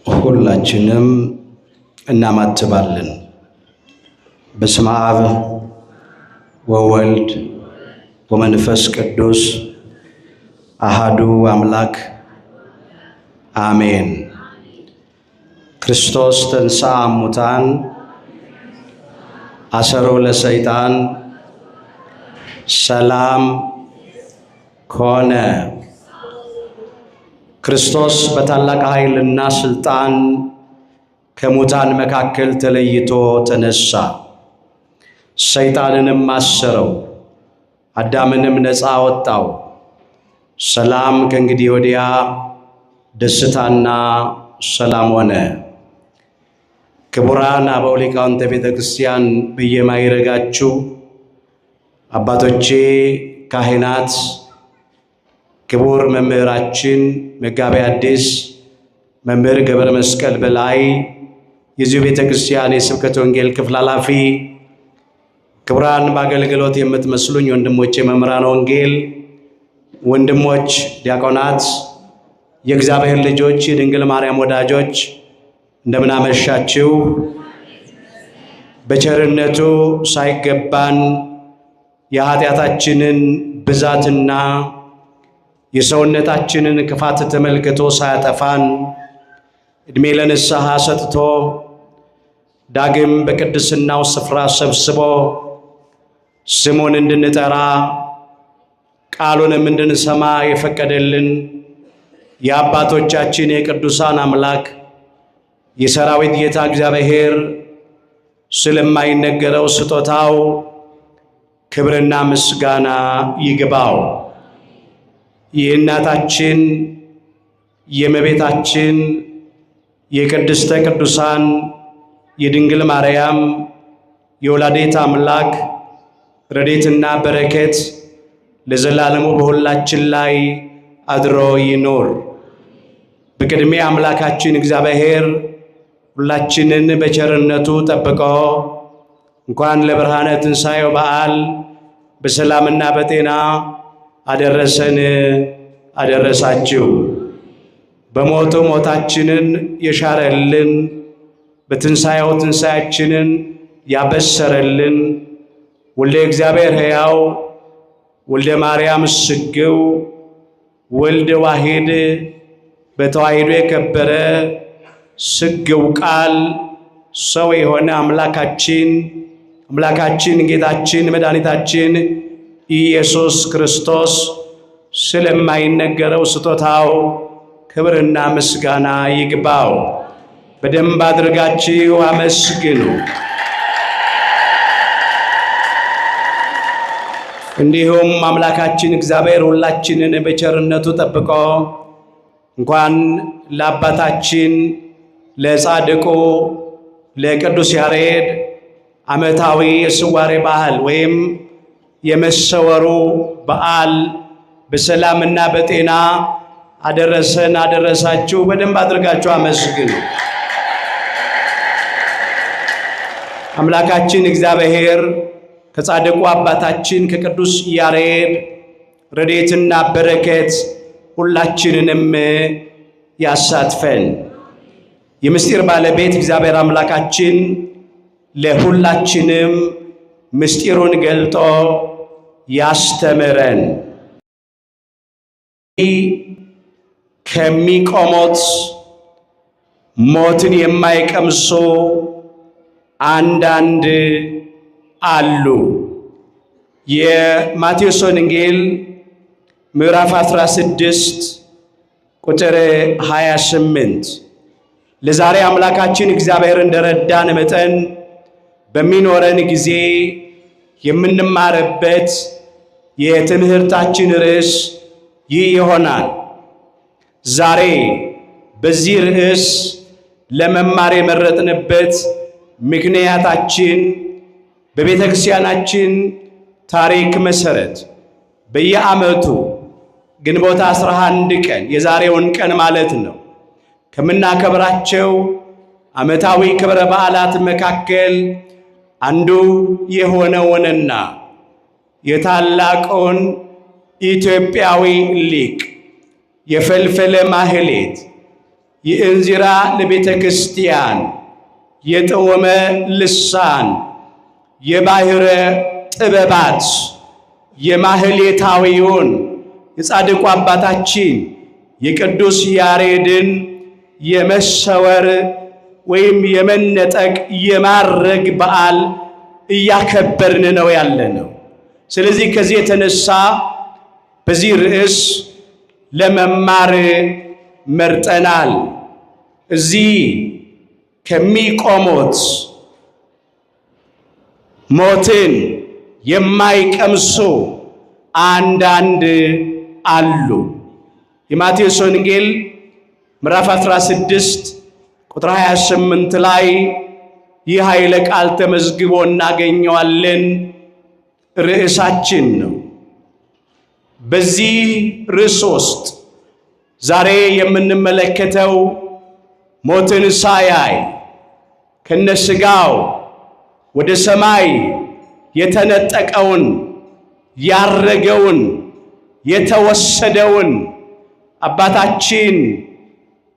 ሁላችንም እናማትባለን። በስመ አብ ወወልድ ወመንፈስ ቅዱስ አሃዱ አምላክ አሜን። ክርስቶስ ተንሥአ እሙታን አሰሮ ለሰይጣን ሰላም ኮነ። ክርስቶስ በታላቅ ኃይልና ስልጣን ከሙታን መካከል ተለይቶ ተነሳ። ሰይጣንንም አሰረው፣ አዳምንም ነፃ አወጣው። ሰላም ከእንግዲህ ወዲያ ደስታና ሰላም ሆነ። ክቡራን አበው ሊቃውንተ ቤተ ክርስቲያን በየማይረጋችሁ አባቶቼ ካህናት፣ ክቡር መምህራችን መጋቤ ሐዲስ መምህር ገብረ መስቀል በላይ የዚሁ ቤተ ክርስቲያን የስብከተ ወንጌል ክፍል ኃላፊ፣ ክቡራን በአገልግሎት የምትመስሉኝ ወንድሞቼ መምህራን ወንጌል፣ ወንድሞች ዲያቆናት፣ የእግዚአብሔር ልጆች፣ የድንግል ማርያም ወዳጆች እንደምን አመሻችሁ። በቸርነቱ ሳይገባን የኃጢአታችንን ብዛትና የሰውነታችንን ክፋት ተመልክቶ ሳያጠፋን ዕድሜ ለንስሐ ሰጥቶ ዳግም በቅድስናው ስፍራ ሰብስቦ ስሙን እንድንጠራ ቃሉንም እንድንሰማ የፈቀደልን የአባቶቻችን የቅዱሳን አምላክ የሰራዊት ጌታ እግዚአብሔር ስለማይነገረው ስጦታው ክብርና ምስጋና ይግባው። የእናታችን የእመቤታችን የቅድስተ ቅዱሳን የድንግል ማርያም የወላዲተ አምላክ ረድኤትና በረከት ለዘላለሙ በሁላችን ላይ አድሮ ይኖር። በቅድሚያ አምላካችን እግዚአብሔር ሁላችንን በቸርነቱ ጠብቆ እንኳን ለብርሃነ ትንሣኤው በዓል በሰላምና በጤና አደረሰን አደረሳችሁ። በሞቱ ሞታችንን የሻረልን፣ በትንሣኤው ትንሣኤያችንን ያበሰረልን ወልደ እግዚአብሔር ሕያው፣ ወልደ ማርያም ስግው፣ ወልደ ዋሂድ በተዋሂዶ የከበረ ስግው ቃል ሰው የሆነ አምላካችን ጌታችን መድኃኒታችን ኢየሱስ ክርስቶስ ስለማይነገረው ስጦታው ክብርና ምስጋና ይግባው። በደንብ አድርጋችሁ አመስግኑ። እንዲሁም አምላካችን እግዚአብሔር ሁላችንን በቸርነቱ ጠብቆ እንኳን ለአባታችን ለጻድቁ ለቅዱስ ያሬድ ዓመታዊ የስዋሬ በዓል ወይም የመሰወሩ በዓል በሰላምና በጤና አደረሰን አደረሳችሁ። በደንብ አድርጋችሁ አመስግኑ። አምላካችን እግዚአብሔር ከጻድቁ አባታችን ከቅዱስ ያሬድ ረድኤትና በረከት ሁላችንንም ያሳትፈን። የምስጢር ባለቤት እግዚአብሔር አምላካችን ለሁላችንም ምስጢሩን ገልጦ ያስተምረን። ከሚቆሙት ሞትን የማይቀምሱ አንዳንድ አሉ። የማቴዎስ ወንጌል ምዕራፍ 16 ቁጥር 28። ለዛሬ አምላካችን እግዚአብሔር እንደረዳን መጠን በሚኖረን ጊዜ የምንማርበት የትምህርታችን ርዕስ ይህ ይሆናል። ዛሬ በዚህ ርዕስ ለመማር የመረጥንበት ምክንያታችን በቤተ ክርስቲያናችን ታሪክ መሰረት በየዓመቱ ግንቦት 11 ቀን የዛሬውን ቀን ማለት ነው ከምናከብራቸው ዓመታዊ ክብረ በዓላት መካከል አንዱ የሆነውንና የታላቁን ኢትዮጵያዊ ሊቅ የፈልፈለ ማህሌት የእንዚራ ለቤተ ክርስቲያን የጥወመ ልሳን የባሕረ ጥበባት የማህሌታዊውን የጻድቁ አባታችን የቅዱስ ያሬድን የመሰወር ወይም የመነጠቅ የማረግ በዓል እያከበርን ነው ያለነው። ስለዚህ ከዚህ የተነሳ በዚህ ርዕስ ለመማር መርጠናል። እዚህ ከሚቆሙት ሞትን የማይቀምሱ አንዳንድ አሉ። የማቴዎስ ወንጌል ምዕራፍ 16 ቁጥር 28 ላይ ይህ ኃይለ ቃል ተመዝግቦ እናገኘዋለን። ርዕሳችን ነው። በዚህ ርዕስ ውስጥ ዛሬ የምንመለከተው ሞትን ሳያይ ከነስጋው ወደ ሰማይ የተነጠቀውን ያረገውን የተወሰደውን አባታችን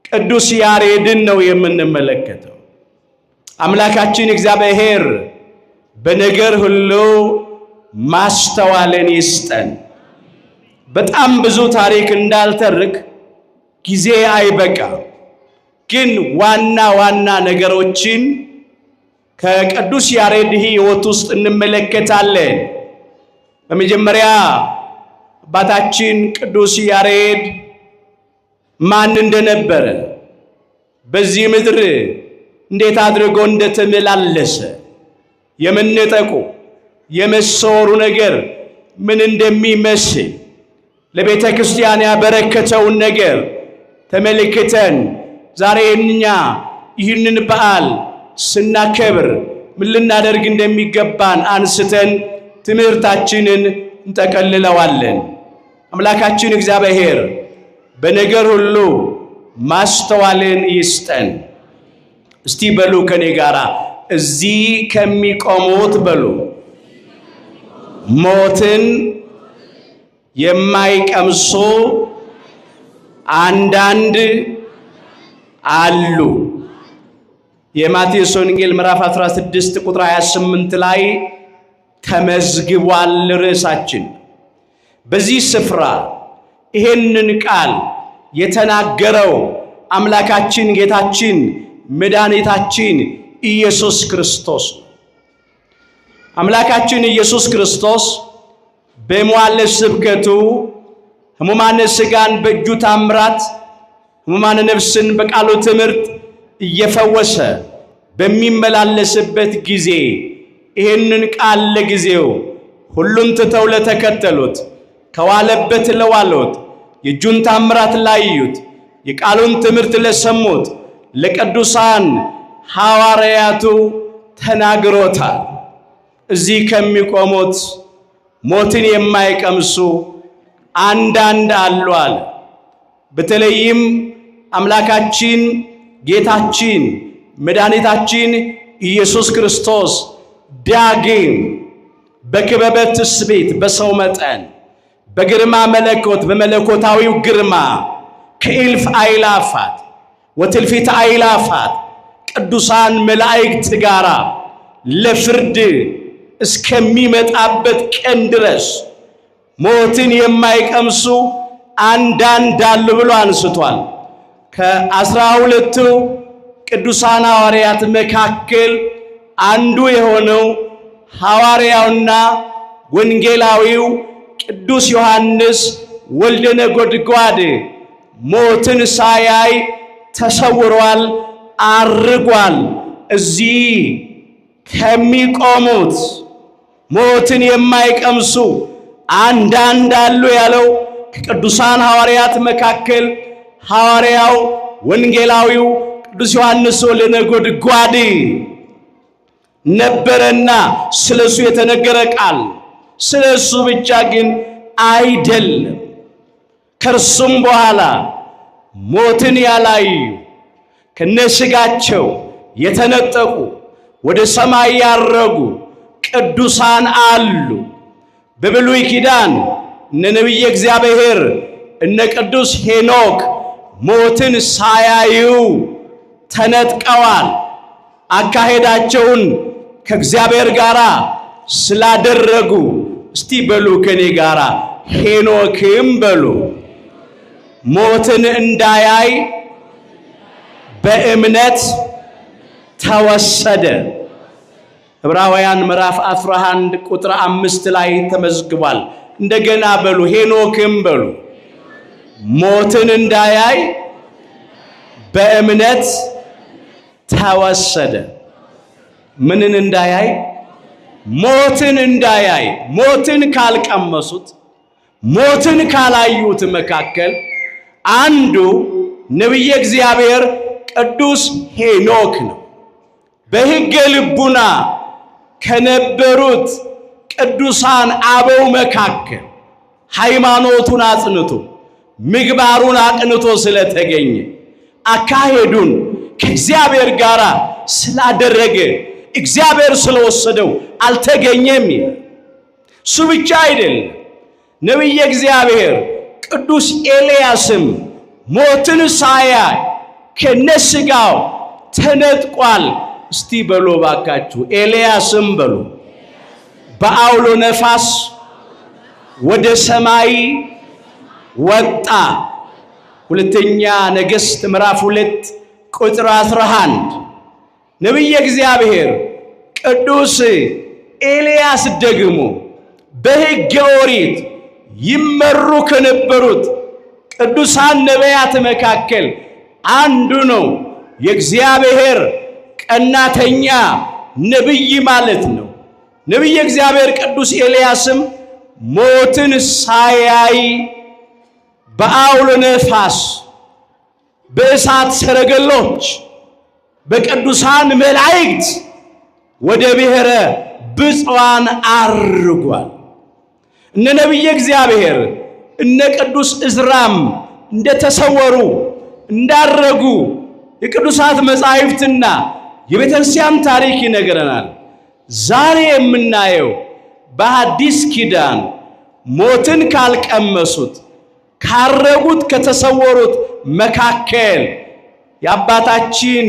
ቅዱስ ያሬድን ነው የምንመለከተው። አምላካችን እግዚአብሔር በነገር ሁሉ ማስተዋልን ይስጠን። በጣም ብዙ ታሪክ እንዳልተርክ ጊዜ አይበቃም። ግን ዋና ዋና ነገሮችን ከቅዱስ ያሬድ ሕይወት ውስጥ እንመለከታለን። በመጀመሪያ አባታችን ቅዱስ ያሬድ ማን እንደነበረ፣ በዚህ ምድር እንዴት አድርጎ እንደተመላለሰ፣ የመነጠቁ የመሰወሩ ነገር ምን እንደሚመስል ለቤተ ክርስቲያን ያበረከተውን ነገር ተመልክተን ዛሬ እኛ ይህንን በዓል ስናከብር ምን ልናደርግ እንደሚገባን አንስተን ትምህርታችንን እንጠቀልለዋለን። አምላካችን እግዚአብሔር በነገር ሁሉ ማስተዋልን ይስጠን። እስቲ በሉ ከኔ ጋራ እዚህ ከሚቆሙት በሉ ሞትን የማይቀምሱ አንዳንድ አሉ። የማቴዎስ ወንጌል ምዕራፍ 16 ቁጥር 28 ላይ ተመዝግቧል ርዕሳችን። በዚህ ስፍራ ይሄንን ቃል የተናገረው አምላካችን ጌታችን መድኃኒታችን ኢየሱስ ክርስቶስ ነው። አምላካችን ኢየሱስ ክርስቶስ በመዋዕለ ስብከቱ ሕሙማነ ሥጋን በእጁ ታምራት፣ ሕሙማነ ነፍስን በቃሉ ትምህርት እየፈወሰ በሚመላለስበት ጊዜ ይህንን ቃል ለጊዜው ሁሉን ትተው ለተከተሉት፣ ከዋለበት ለዋሉት፣ የእጁን ታምራት ላዩት፣ የቃሉን ትምህርት ለሰሙት ለቅዱሳን ሐዋርያቱ ተናግሮታል። እዚህ ከሚቆሙት ሞትን የማይቀምሱ አንዳንድ አሉ አለ። በተለይም አምላካችን ጌታችን መድኃኒታችን ኢየሱስ ክርስቶስ ዳግም በክበበ ትስብእት በሰው መጠን በግርማ መለኮት በመለኮታዊው ግርማ ከእልፍ አእላፋት ወትልፊት አእላፋት ቅዱሳን መላእክት ጋራ ለፍርድ እስከሚመጣበት ቀን ድረስ ሞትን የማይቀምሱ አንዳንድ አሉ ብሎ አንስቷል። ከ12ቱ ቅዱሳን ሐዋርያት መካከል አንዱ የሆነው ሐዋርያውና ወንጌላዊው ቅዱስ ዮሐንስ ወልደ ነጎድጓድ ሞትን ሳያይ ተሰውሯል፣ አርጓል። እዚህ ከሚቆሙት ሞትን የማይቀምሱ አንዳንድ አሉ ያለው ከቅዱሳን ሐዋርያት መካከል ሐዋርያው ወንጌላዊው ቅዱስ ዮሐንስ ወልደ ነጎድጓድ ነበረና ስለሱ የተነገረ ቃል ስለሱ ብቻ ግን አይደለም። ከርሱም በኋላ ሞትን ያላዩ ከነስጋቸው የተነጠቁ ወደ ሰማይ ያረጉ ቅዱሳን አሉ። በብሉይ ኪዳን እነ ነቢየ እግዚአብሔር እነ ቅዱስ ሄኖክ ሞትን ሳያዩ ተነጥቀዋል። አካሄዳቸውን ከእግዚአብሔር ጋር ስላደረጉ እስቲ በሉ ከኔ ጋር ሄኖክም በሉ ሞትን እንዳያይ በእምነት ተወሰደ። ዕብራውያን ምዕራፍ 11 ቁጥር 5 ላይ ተመዝግቧል። እንደገና በሉ ሄኖክም በሉ ሞትን እንዳያይ በእምነት ተወሰደ። ምንን እንዳያይ? ሞትን እንዳያይ። ሞትን ካልቀመሱት ሞትን ካላዩት መካከል አንዱ ነቢየ እግዚአብሔር ቅዱስ ሄኖክ ነው። በሕገ ልቡና ከነበሩት ቅዱሳን አበው መካከል ሃይማኖቱን አጽንቶ ምግባሩን አቅንቶ ስለተገኘ አካሄዱን ከእግዚአብሔር ጋር ስላደረገ እግዚአብሔር ስለወሰደው አልተገኘም ይላል። እሱ ብቻ አይደለም። ነቢየ እግዚአብሔር ቅዱስ ኤልያስም ሞትን ሳያይ ከነስጋው ተነጥቋል። እስቲ በሉ ባካችሁ ኤልያስም በሉ በአውሎ ነፋስ ወደ ሰማይ ወጣ። ሁለተኛ ነገሥት ምዕራፍ 2 ቁጥር 11። ነቢየ እግዚአብሔር ቅዱስ ኤልያስ ደግሞ በሕገ ኦሪት ይመሩ ከነበሩት ቅዱሳን ነቢያት መካከል አንዱ ነው። የእግዚአብሔር ቀናተኛ ነቢይ ማለት ነው። ነቢየ እግዚአብሔር ቅዱስ ኤልያስም ሞትን ሳያይ በአውሎ ነፋስ በእሳት ሰረገሎች በቅዱሳን መላእክት ወደ ብሔረ ብፁዓን አርጓል። እነ ነቢየ እግዚአብሔር እነ ቅዱስ ዕዝራም እንደተሰወሩ እንዳረጉ የቅዱሳት መጻሕፍትና የቤተ ክርስቲያን ታሪክ ይነግረናል። ዛሬ የምናየው በሐዲስ ኪዳን ሞትን ካልቀመሱት ካረጉት ከተሰወሩት መካከል የአባታችን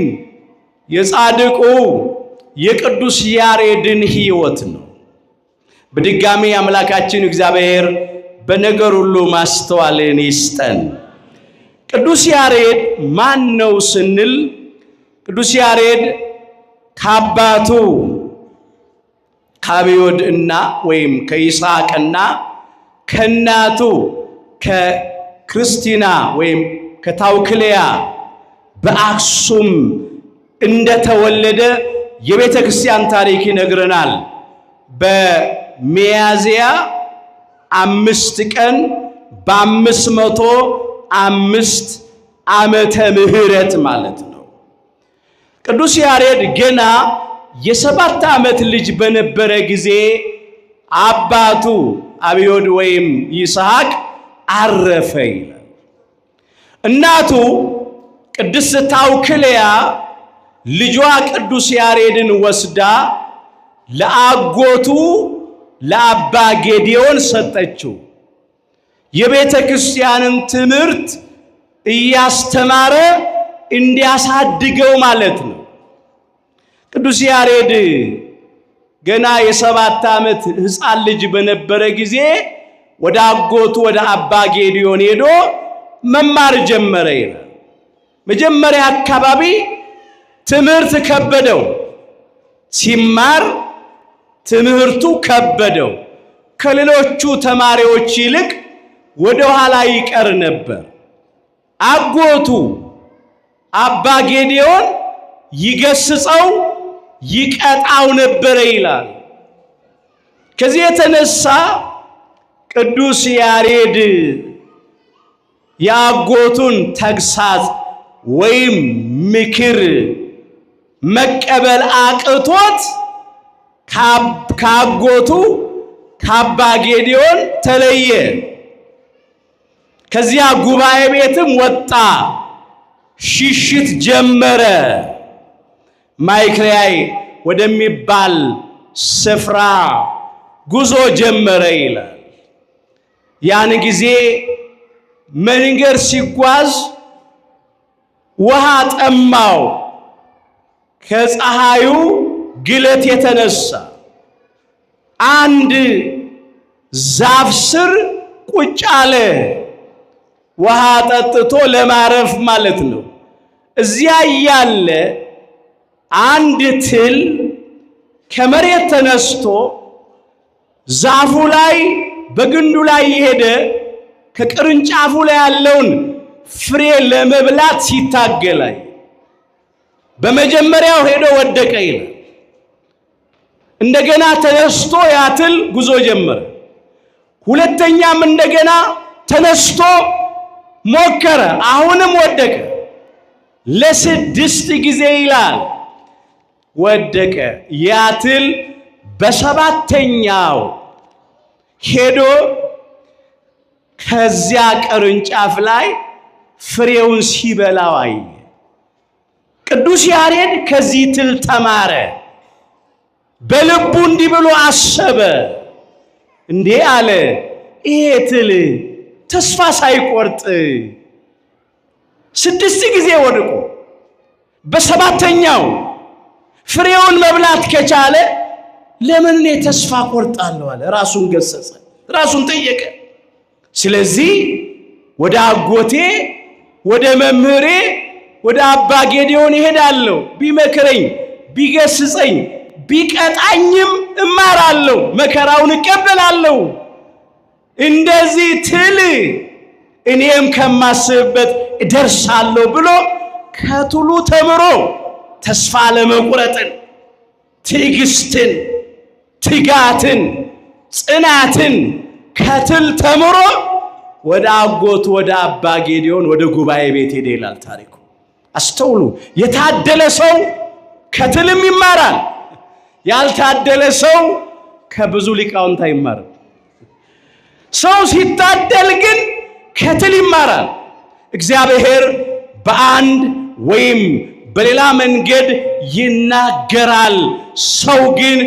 የጻድቁ የቅዱስ ያሬድን ሕይወት ነው። በድጋሚ አምላካችን እግዚአብሔር በነገር ሁሉ ማስተዋልን ይስጠን። ቅዱስ ያሬድ ማን ነው ስንል ቅዱስ ያሬድ ከአባቱ ከአብዮድ እና ወይም ከይስሐቅና ከእናቱ ከክርስቲና ወይም ከታውክልያ በአክሱም እንደተወለደ የቤተ ክርስቲያን ታሪክ ይነግረናል። በሚያዝያ 5 ቀን በ505 ዓመተ ምህረት ማለት ነው። ቅዱስ ያሬድ ገና የ7 ዓመት ልጅ በነበረ ጊዜ አባቱ አብዮድ ወይም ይስሐቅ አረፈ ይላል። እናቱ ቅድስት ታውክልያ ልጇ ቅዱስ ያሬድን ወስዳ ለአጎቱ ለአባ ጌዴዎን ሰጠችው። የቤተ ክርስቲያንን ትምህርት እያስተማረ እንዲያሳድገው ማለት ነው። ቅዱስ ያሬድ ገና የ7 ዓመት ሕፃን ልጅ በነበረ ጊዜ ወደ አጎቱ ወደ አባ ጌዴዎን ሄዶ መማር ጀመረ ይላል። መጀመሪያ አካባቢ ትምህርት ከበደው። ሲማር ትምህርቱ ከበደው። ከሌሎቹ ተማሪዎች ይልቅ ወደ ኋላ ይቀር ነበር። አጎቱ አባ ጌዴዎን ይገስጸው ይቀጣው ነበር ይላል። ከዚህ የተነሳ ቅዱስ ያሬድ የአጎቱን ተግሳጽ ወይም ምክር መቀበል አቅቶት ከአጎቱ ከአባ ጌዴዎን ተለየ። ከዚያ ጉባኤ ቤትም ወጣ፣ ሽሽት ጀመረ። ማይክሪያይ ወደሚባል ስፍራ ጉዞ ጀመረ ይላል። ያን ጊዜ መንገድ ሲጓዝ ውሃ ጠማው። ከፀሐዩ ግለት የተነሳ አንድ ዛፍ ስር ቁጭ አለ። ውሃ ጠጥቶ ለማረፍ ማለት ነው። እዚያ ያለ አንድ ትል ከመሬት ተነስቶ ዛፉ ላይ በግንዱ ላይ የሄደ ከቅርንጫፉ ላይ ያለውን ፍሬ ለመብላት ሲታገላይ በመጀመሪያው ሄዶ ወደቀ ይላል። እንደገና ተነስቶ ያ ትል ጉዞ ጀመረ። ሁለተኛም እንደገና ተነስቶ ሞከረ፣ አሁንም ወደቀ። ለ6 ጊዜ ይላል ወደቀ። ያ ትል በሰባተኛው ሄዶ ከዚያ ቅርንጫፍ ላይ ፍሬውን ሲበላው አየ። ቅዱስ ያሬድ ከዚህ ትል ተማረ። በልቡ እንዲህ ብሎ አሰበ። እንዴ አለ፣ ይሄ ትል ተስፋ ሳይቆርጥ 6 ጊዜ ወድቆ በሰባተኛው ፍሬውን መብላት ከቻለ ለምን እኔ ተስፋ ቆርጣለሁ አለ። ራሱን ገሰጸ፣ ራሱን ጠየቀ። ስለዚህ ወደ አጎቴ ወደ መምህሬ ወደ አባ ጌዴዎን እሄዳለሁ። ቢመክረኝ ቢገስጸኝ ቢቀጣኝም እማራለሁ፣ መከራውን እቀበላለሁ። እንደዚህ ትል እኔም ከማስብበት እደርሳለሁ ብሎ ከትሉ ተምሮ ተስፋ ለመቁረጥን፣ ትዕግስትን፣ ትጋትን፣ ጽናትን ከትል ተምሮ ወደ አጎቱ ወደ አባ ጌዴዎን ወደ ጉባኤ ቤት ሄደ ይላል ታሪኩ። አስተውሉ። የታደለ ሰው ከትልም ይማራል። ያልታደለ ሰው ከብዙ ሊቃውንት አይማርም። ሰው ሲታደል ግን ከትል ይማራል። እግዚአብሔር በአንድ ወይም በሌላ መንገድ ይናገራል፣ ሰው ግን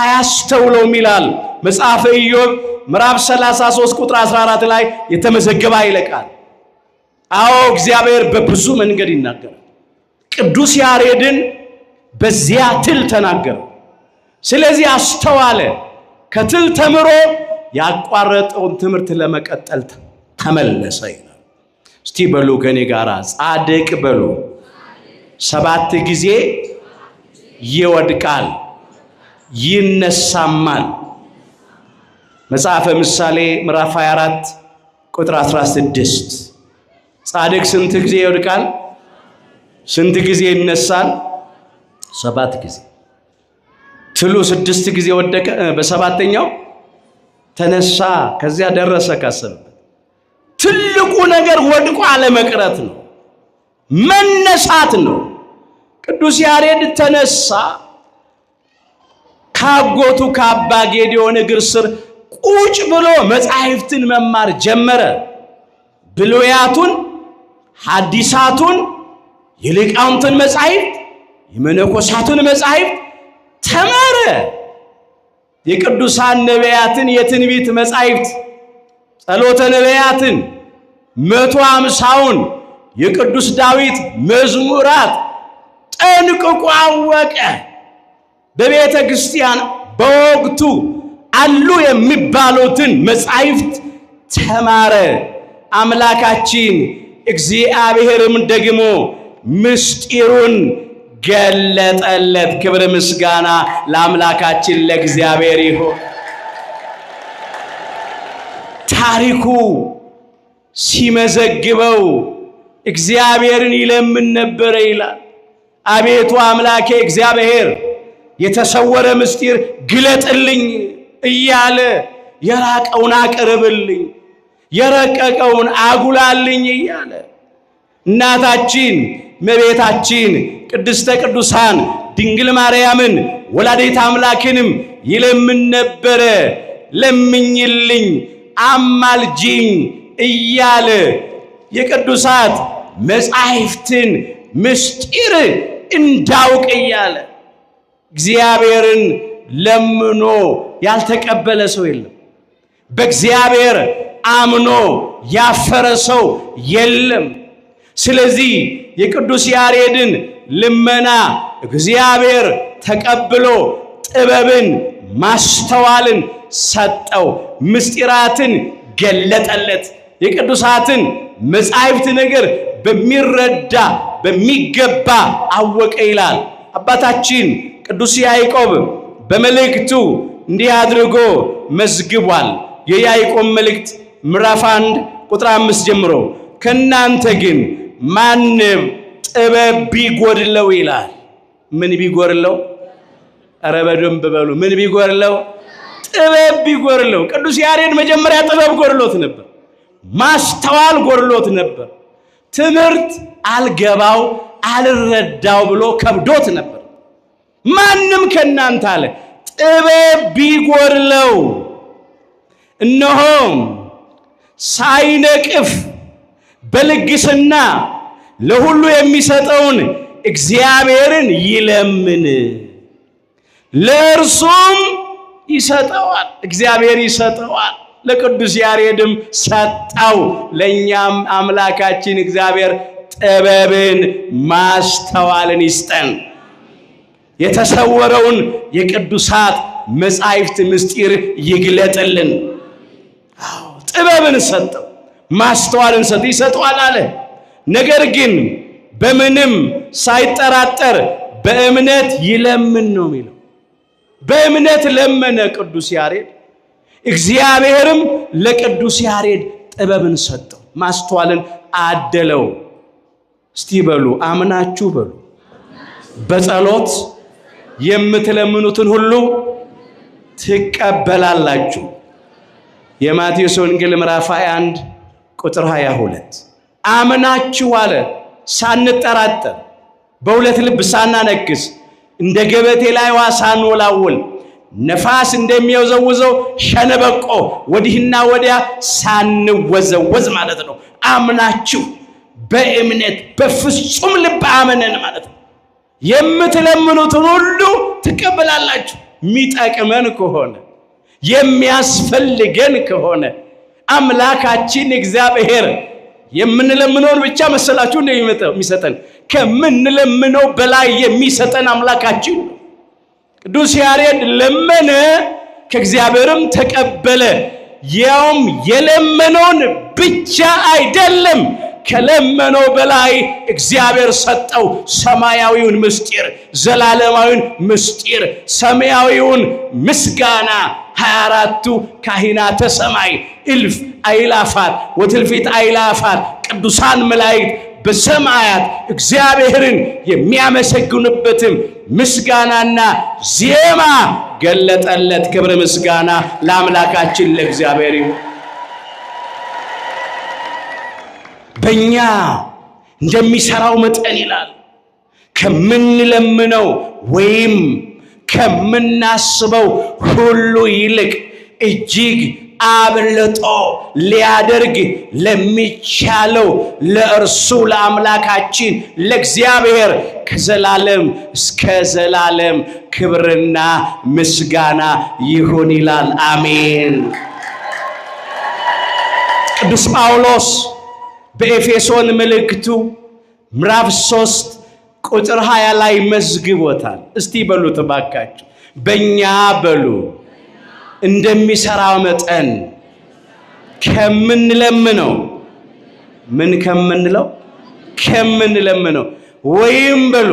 አያስተውለውም ይላል መጽሐፈ ኢዮብ ምዕራፍ 33 ቁጥር 14 ላይ የተመዘገበ ይለቃል። አዎ እግዚአብሔር በብዙ መንገድ ይናገራል። ቅዱስ ያሬድን በዚያ ትል ተናገረ። ስለዚህ አስተዋለ። ከትል ተምሮ ያቋረጠውን ትምህርት ለመቀጠል ተመለሰ ይላል። እስቲ በሉ ከኔ ጋር ጻድቅ በሉ 7 ጊዜ ይወድቃል ይነሳማል። መጽሐፈ ምሳሌ ምዕራፍ 24 ቁጥር 16 ጻድቅ ስንት ጊዜ ይወድቃል? ስንት ጊዜ ይነሳል? 7 ጊዜ። ትሉ 6 ጊዜ ወደቀ፣ በሰባተኛው ተነሳ። ከዚያ ደረሰ ካሰበበት። ትልቁ ነገር ወድቆ አለመቅረት ነው፣ መነሳት ነው። ቅዱስ ያሬድ ተነሳ። ካጎቱ ከአባ ጌዴዎን እግር ስር ቁጭ ብሎ መጻሕፍትን መማር ጀመረ። ብሉያቱን፣ ሐዲሳቱን፣ የሊቃውንትን መጻሕፍት፣ የመነኮሳቱን መጻሕፍት ተማረ። የቅዱሳን ነቢያትን የትንቢት መጻሕፍት፣ ጸሎተ ነቢያትን፣ 150ውን የቅዱስ ዳዊት መዝሙራት ጠንቅቆ አወቀ። በቤተ ክርስቲያን በወቅቱ አሉ የሚባሉትን መጻሕፍት ተማረ። አምላካችን እግዚአብሔርም ደግሞ ምስጢሩን ገለጠለት። ክብር ምስጋና ለአምላካችን ለእግዚአብሔር ይሁን። ታሪኩ ሲመዘግበው እግዚአብሔርን ይለምን ነበረ ይላል። አቤቱ አምላኬ እግዚአብሔር የተሰወረ ምስጢር ግለጥልኝ እያለ የራቀውን አቅርብልኝ፣ የረቀቀውን አጉላልኝ እያለ እናታችን እመቤታችን ቅድስተ ቅዱሳን ድንግል ማርያምን ወላዲተ አምላክንም ይለምን ነበረ። ለምኝልኝ፣ አማልጂኝ እያለ የቅዱሳት መጻሕፍትን ምስጢር እንዳውቅ እያለ እግዚአብሔርን ለምኖ ያልተቀበለ ሰው የለም። በእግዚአብሔር አምኖ ያፈረ ሰው የለም። ስለዚህ የቅዱስ ያሬድን ልመና እግዚአብሔር ተቀብሎ ጥበብን ማስተዋልን ሰጠው፣ ምስጢራትን ገለጠለት። የቅዱሳትን መጻሕፍት ነገር በሚረዳ በሚገባ አወቀ ይላል አባታችን ቅዱስ ያዕቆብ በመልእክቱ እንዲህ አድርጎ መዝግቧል። የያዕቆብ መልእክት ምዕራፍ 1 ቁጥር 5 ጀምሮ ከናንተ ግን ማንም ጥበብ ቢጎድለው ይላል። ምን ቢጎድለው? ኧረ በደንብ በሉ። ምን ቢጎድለው? ጥበብ ቢጎድለው። ቅዱስ ያሬድ መጀመሪያ ጥበብ ጎድሎት ነበር፣ ማስተዋል ጎድሎት ነበር። ትምህርት አልገባው አልረዳው ብሎ ከብዶት ነበር። ማንም ከናንተ አለ ጥበብ ቢጎድለው እነሆ ሳይነቅፍ በልግስና ለሁሉ የሚሰጠውን እግዚአብሔርን ይለምን፣ ለእርሱም ይሰጠዋል። እግዚአብሔር ይሰጠዋል። ለቅዱስ ያሬድም ሰጠው። ለእኛም አምላካችን እግዚአብሔር ጥበብን ማስተዋልን ይስጠን። የተሰወረውን የቅዱሳት መጻሕፍት ምስጢር ይግለጥልን። ጥበብን ሰጠው፣ ማስተዋልን ሰጠው። ይሰጠዋል አለ። ነገር ግን በምንም ሳይጠራጠር በእምነት ይለምን ነው የሚለው። በእምነት ለመነ ቅዱስ ያሬድ። እግዚአብሔርም ለቅዱስ ያሬድ ጥበብን ሰጠው፣ ማስተዋልን አደለው። እስቲ በሉ አምናችሁ በሉ። በጸሎት የምትለምኑትን ሁሉ ትቀበላላችሁ። የማቴዎስ ወንጌል ምዕራፍ 21 ቁጥር 22 አምናችሁ አለ ሳንጠራጠር፣ በሁለት ልብ ሳናነክስ፣ እንደ ገበቴ ላይ ውሃ ሳንወላውል፣ ነፋስ እንደሚወዘውዘው ሸለበቆ ወዲህና ወዲያ ሳንወዘወዝ ማለት ነው። አምናችሁ በእምነት በፍጹም ልብ አመነን ማለት ነው። የምትለምኑትን ሁሉ ትቀበላላችሁ። የሚጠቅመን ከሆነ የሚያስፈልገን ከሆነ አምላካችን እግዚአብሔር የምንለምነውን ብቻ መሰላችሁ እንደሚሰጠን? ከምንለምነው በላይ የሚሰጠን አምላካችን ነው። ቅዱስ ያሬድ ለመነ፣ ከእግዚአብሔርም ተቀበለ። ያውም የለመነውን ብቻ አይደለም፣ ከለመነው በላይ እግዚአብሔር ሰጠው። ሰማያዊውን ምስጢር፣ ዘላለማዊውን ምስጢር፣ ሰማያዊውን ምስጋና 24ቱ ካህናተ ሰማይ እልፍ አእላፋት ወትልፊት አእላፋት ቅዱሳን መላእክት በሰማያት እግዚአብሔርን የሚያመሰግኑበትም ምስጋናና ዜማ ገለጠለት። ክብር ምስጋና ለአምላካችን ለእግዚአብሔር ይሁን። በእኛ እንደሚሰራው መጠን ይላል ከምንለምነው ወይም ከምናስበው ሁሉ ይልቅ እጅግ አብልጦ ሊያደርግ ለሚቻለው ለእርሱ ለአምላካችን ለእግዚአብሔር ከዘላለም እስከ ዘላለም ክብርና ምስጋና ይሁን ይላል። አሜን። ቅዱስ ጳውሎስ በኤፌሶን መልእክቱ ምዕራፍ 3 ቁጥር 20 ላይ መዝግቦታል። እስቲ በሉት ባካችሁ። በእኛ በሉ እንደሚሰራው መጠን ከምንለምነው ምን ከምንለምነው ወይም በሉ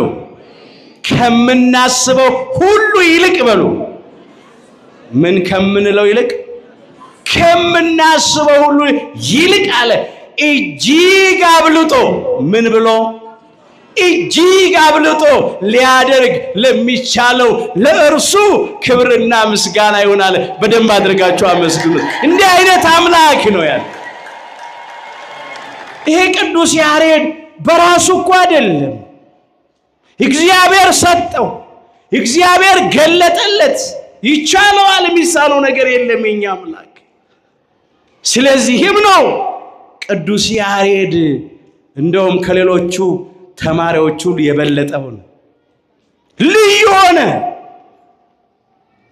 ከምናስበው ሁሉ ይልቅ በሉ ምን ከምንለው ይልቅ ከምናስበው ሁሉ ይልቅ አለ። እጅግ አብልጦ ምን ብሎ እጅግ አብልጦ ሊያደርግ ለሚቻለው ለእርሱ ክብርና ምስጋና ይሆናል። በደንብ አድርጋችሁ አመስግኑት። እንዲህ አይነት አምላክ ነው ያለ። ይሄ ቅዱስ ያሬድ በራሱ እኮ አይደለም፣ እግዚአብሔር ሰጠው፣ እግዚአብሔር ገለጠለት። ይቻለዋል፣ የሚሳነው ነገር የለም የኛ አምላክ። ስለዚህም ነው ቅዱስ ያሬድ እንደውም ከሌሎቹ ተማሪዎቹ የበለጠ ሆነ፣ ልዩ ሆነ።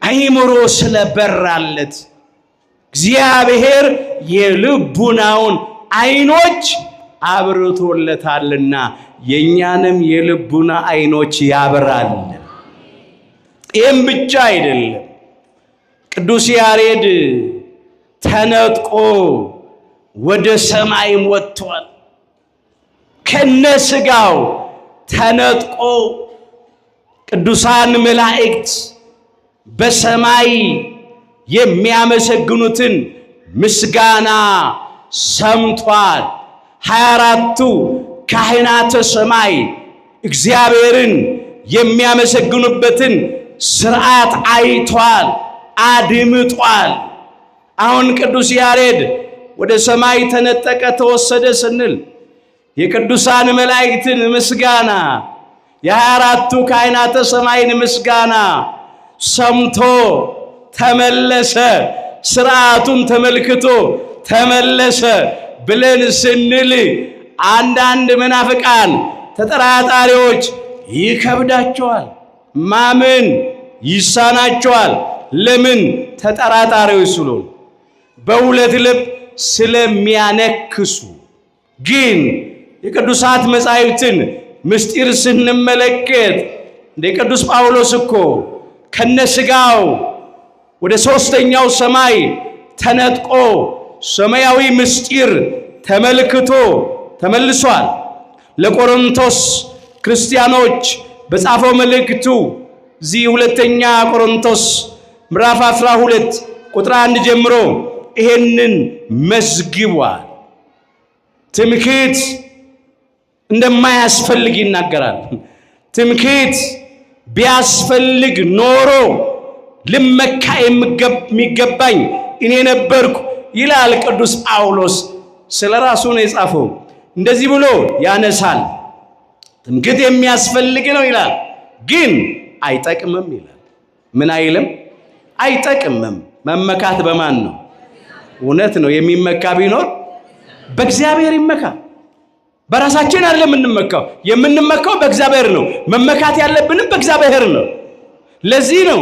አይምሮ ስለበራለት እግዚአብሔር የልቡናውን አይኖች አብርቶለታልና የኛንም የልቡና አይኖች ያበራል። ይህም ብቻ አይደለም። ቅዱስ ያሬድ ተነጥቆ ወደ ሰማይም ወጥቷል። ከነስጋው ተነጥቆ ቅዱሳን መላእክት በሰማይ የሚያመሰግኑትን ምስጋና ሰምቷል። 24ቱ ካህናተ ሰማይ እግዚአብሔርን የሚያመሰግኑበትን ሥርዓት አይቷል፣ አድምጧል። አሁን ቅዱስ ያሬድ ወደ ሰማይ ተነጠቀ ተወሰደ ስንል የቅዱሳን መላእክትን ምስጋና የ24ቱ ካህናተ ሰማይን ምስጋና ሰምቶ ተመለሰ፣ ሥርዓቱን ተመልክቶ ተመለሰ ብለን ስንል አንዳንድ መናፍቃን ተጠራጣሪዎች ይከብዳቸዋል፣ ማመን ይሳናቸዋል። ለምን? ተጠራጣሪዎች ስለሆኑ በሁለት ልብ ስለሚያነክሱ። ግን የቅዱሳት መጻሕፍትን ምስጢር ስንመለከት እንደ ቅዱስ ጳውሎስ እኮ ከነስጋው ወደ ሦስተኛው ሰማይ ተነጥቆ ሰማያዊ ምስጢር ተመልክቶ ተመልሷል። ለቆሮንቶስ ክርስቲያኖች በጻፈው መልእክቱ እዚህ ሁለተኛ ቆሮንቶስ ምዕራፍ 12 ቁጥር 1 ጀምሮ ይሄንን መዝግቧል። ትምክህት እንደማያስፈልግ ይናገራል። ትምክህት ቢያስፈልግ ኖሮ ልመካ የሚገባኝ እኔ ነበርኩ ይላል ቅዱስ ጳውሎስ። ስለ ራሱ ነው የጻፈው። እንደዚህ ብሎ ያነሳል። ትምክህት የሚያስፈልግ ነው ይላል፣ ግን አይጠቅምም ይላል። ምን አይልም? አይጠቅምም። መመካት በማን ነው? እውነት ነው። የሚመካ ቢኖር በእግዚአብሔር ይመካ። በራሳችን አይደለም የምንመካው፣ የምንመካው በእግዚአብሔር ነው። መመካት ያለብንም በእግዚአብሔር ነው። ለዚህ ነው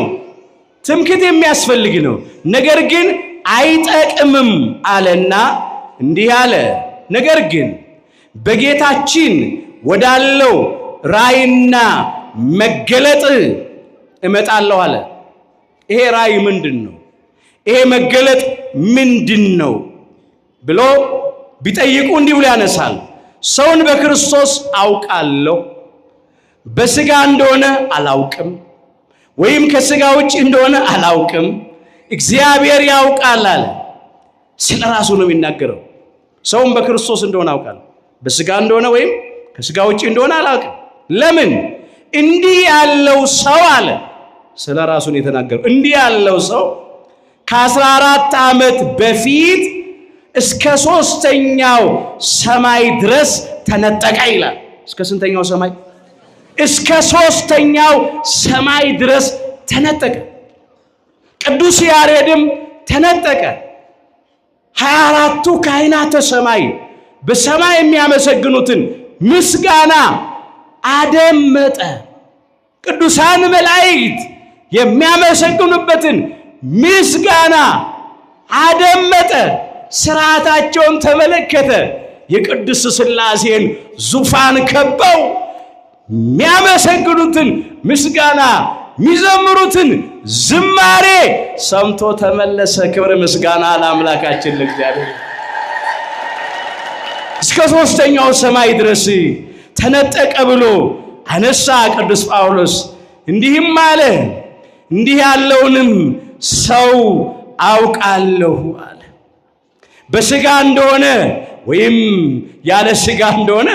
ትምክህት የሚያስፈልግ ነው፣ ነገር ግን አይጠቅምም አለና እንዲህ አለ። ነገር ግን በጌታችን ወዳለው ራእይና መገለጥ እመጣለሁ አለ። ይሄ ራእይ ምንድን ነው? ይሄ መገለጥ ምንድን ነው ብሎ ቢጠይቁ እንዲህ ብሎ ያነሳል። ሰውን በክርስቶስ አውቃለሁ፣ በሥጋ እንደሆነ አላውቅም፣ ወይም ከሥጋ ውጭ እንደሆነ አላውቅም፣ እግዚአብሔር ያውቃል አለ። ስለ ራሱ ነው የሚናገረው። ሰውን በክርስቶስ እንደሆነ አውቃለሁ፣ በሥጋ እንደሆነ ወይም ከሥጋ ውጭ እንደሆነ አላውቅም። ለምን? እንዲህ ያለው ሰው አለ። ስለ ራሱ ነው የተናገረው። እንዲህ ያለው ሰው ከ14 ዓመት በፊት እስከ 3ኛው ሰማይ ድረስ ተነጠቀ ይላል። እስከ ስንተኛው ሰማይ? እስከ 3ኛው ሰማይ ድረስ ተነጠቀ። ቅዱስ ያሬድም ተነጠቀ። 24ቱ ካህናተ ሰማይ በሰማይ የሚያመሰግኑትን ምስጋና አደመጠ። ቅዱሳን መላእክት የሚያመሰግኑበትን ምስጋና አደመጠ። ሥርዓታቸውን ተመለከተ። የቅድስት ሥላሴን ዙፋን ከበው የሚያመሰግኑትን ምስጋና የሚዘምሩትን ዝማሬ ሰምቶ ተመለሰ። ክብር ምስጋና ለአምላካችን ለእግዚአብሔር። እስከ 3ኛው ሰማይ ድረስ ተነጠቀ ብሎ አነሳ ቅዱስ ጳውሎስ። እንዲህም አለ፣ እንዲህ ያለውንም ሰው አውቃለሁ አለ። በሥጋ እንደሆነ ወይም ያለ ሥጋ እንደሆነ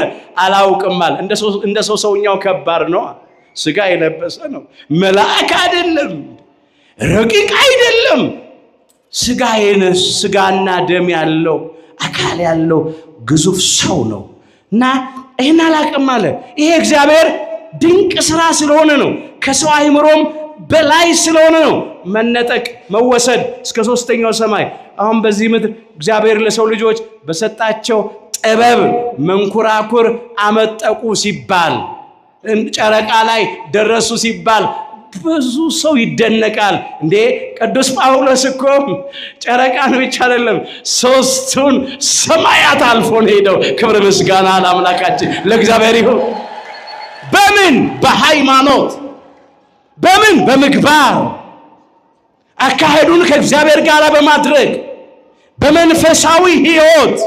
አላውቅም አለ። እንደ ሰው ሰውኛው ከባድ ነው። ሥጋ የለበሰ ነው። መልአክ አይደለም፣ ረቂቅ አይደለም። ሥጋና ደም ያለው አካል ያለው ግዙፍ ሰው ነው እና ይህን አላውቅም አለ። ይሄ እግዚአብሔር ድንቅ ሥራ ስለሆነ ነው። ከሰው አእምሮም በላይ ስለሆነ ነው መነጠቅ መወሰድ እስከ 3ኛው ሰማይ። አሁን በዚህ ምድር እግዚአብሔር ለሰው ልጆች በሰጣቸው ጥበብ መንኮራኩር አመጠቁ ሲባል፣ ጨረቃ ላይ ደረሱ ሲባል ብዙ ሰው ይደነቃል። እንዴ ቅዱስ ጳውሎስ እኮ ጨረቃን ብቻ አይደለም ሶስቱን ሰማያት አልፎ ነው ሄደው። ክብር ምስጋና ለአምላካችን ለእግዚአብሔር ይሁን። በምን? በሃይማኖት። በምን? በምግባር አካሄዱን ከእግዚአብሔር ጋር በማድረግ በመንፈሳዊ ሕይወት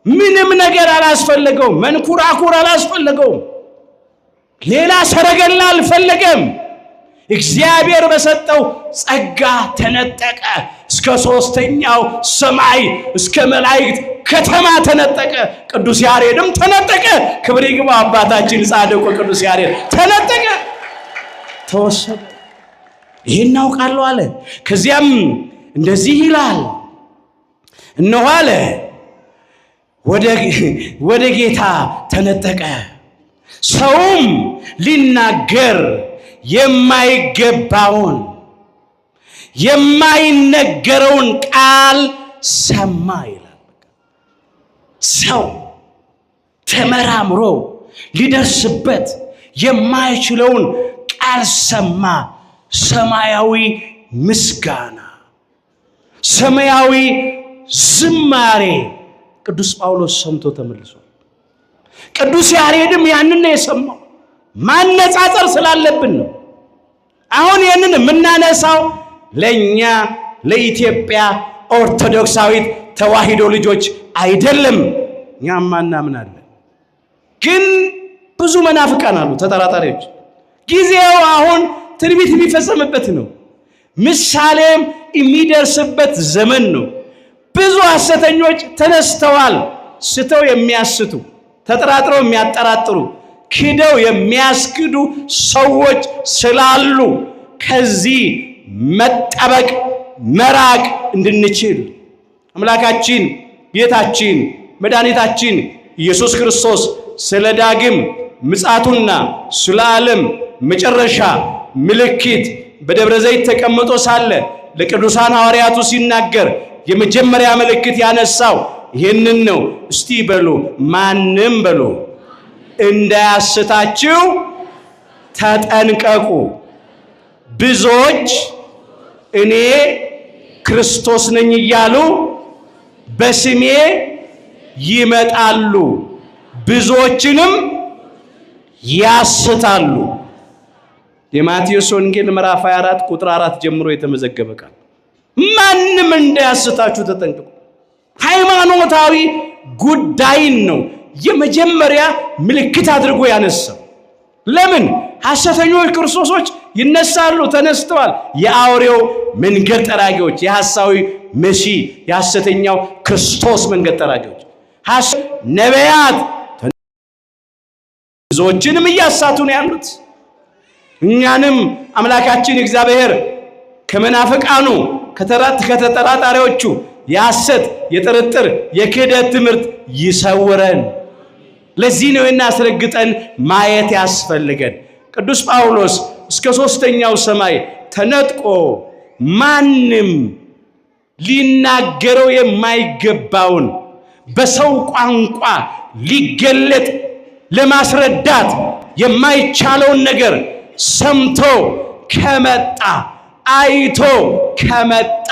ምንም ነገር አላስፈለገውም። መንኩራኩር አላስፈለገውም። ሌላ ሰረገላ አልፈለገም። እግዚአብሔር በሰጠው ጸጋ ተነጠቀ። እስከ ሶስተኛው ሰማይ እስከ መላእክት ከተማ ተነጠቀ። ቅዱስ ያሬድም ተነጠቀ። ክብር ይግባው አባታችን ጻድቁ ቅዱስ ያሬድ ተነጠቀ፣ ተወሰደ። ይህን እናውቃለሁ አለ። ከዚያም እንደዚህ ይላል፣ እነሆ አለ ወደ ጌታ ተነጠቀ። ሰውም ሊናገር የማይገባውን የማይነገረውን ቃል ሰማ ይላል። ሰው ተመራምሮ ሊደርስበት የማይችለውን ቃል ሰማ። ሰማያዊ ምስጋና፣ ሰማያዊ ዝማሬ ቅዱስ ጳውሎስ ሰምቶ ተመልሷል። ቅዱስ ያሬድም ያንን ነው የሰማው። ማነጻጸር ስላለብን ነው። አሁን ይህንን የምናነሳው ለእኛ ለኢትዮጵያ ኦርቶዶክሳዊት ተዋሕዶ ልጆች አይደለም። እኛማ እናምናለን፣ ግን ብዙ መናፍቃን አሉ፣ ተጠራጣሪዎች። ጊዜው አሁን ትንቢት የሚፈጸምበት ነው። ምሳሌም የሚደርስበት ዘመን ነው። ብዙ ሐሰተኞች ተነስተዋል። ስተው የሚያስቱ፣ ተጠራጥረው የሚያጠራጥሩ፣ ክደው የሚያስክዱ ሰዎች ስላሉ ከዚህ መጠበቅ መራቅ እንድንችል አምላካችን ጌታችን መድኃኒታችን ኢየሱስ ክርስቶስ ስለ ዳግም ምጽአቱና ስለ ዓለም መጨረሻ ምልክት በደብረ ዘይት ተቀምጦ ሳለ ለቅዱሳን ሐዋርያቱ ሲናገር የመጀመሪያ ምልክት ያነሳው ይህንን ነው። እስቲ በሉ ማንም በሉ እንዳያስታችሁ ተጠንቀቁ። ብዙዎች እኔ ክርስቶስ ነኝ እያሉ በስሜ ይመጣሉ፣ ብዙዎችንም ያስታሉ። የማቴዎስ ወንጌል ምዕራፍ 24 ቁጥር 4 ጀምሮ የተመዘገበ ቃል። ማንም እንዳያስታችሁ ተጠንቀቁ። ሃይማኖታዊ ጉዳይን ነው የመጀመሪያ ምልክት አድርጎ ያነሳው። ለምን? ሐሰተኞች ክርስቶሶች ይነሳሉ፣ ተነስተዋል። የአውሬው መንገድ ጠራጊዎች፣ የሐሳዊ መሲህ የሐሰተኛው ክርስቶስ መንገድ ጠራጊዎች ነቢያት ብዙዎችንም እያሳቱ ነው ያሉት። እኛንም አምላካችን እግዚአብሔር ከመናፍቃኑ ከተጠራጣሪዎቹ የሐሰት የጥርጥር የክህደት ትምህርት ይሰውረን። ለዚህ ነው እናስረግጠን ማየት ያስፈልገን። ቅዱስ ጳውሎስ እስከ ሶስተኛው ሰማይ ተነጥቆ ማንም ሊናገረው የማይገባውን በሰው ቋንቋ ሊገለጥ ለማስረዳት የማይቻለውን ነገር ሰምቶ ከመጣ አይቶ ከመጣ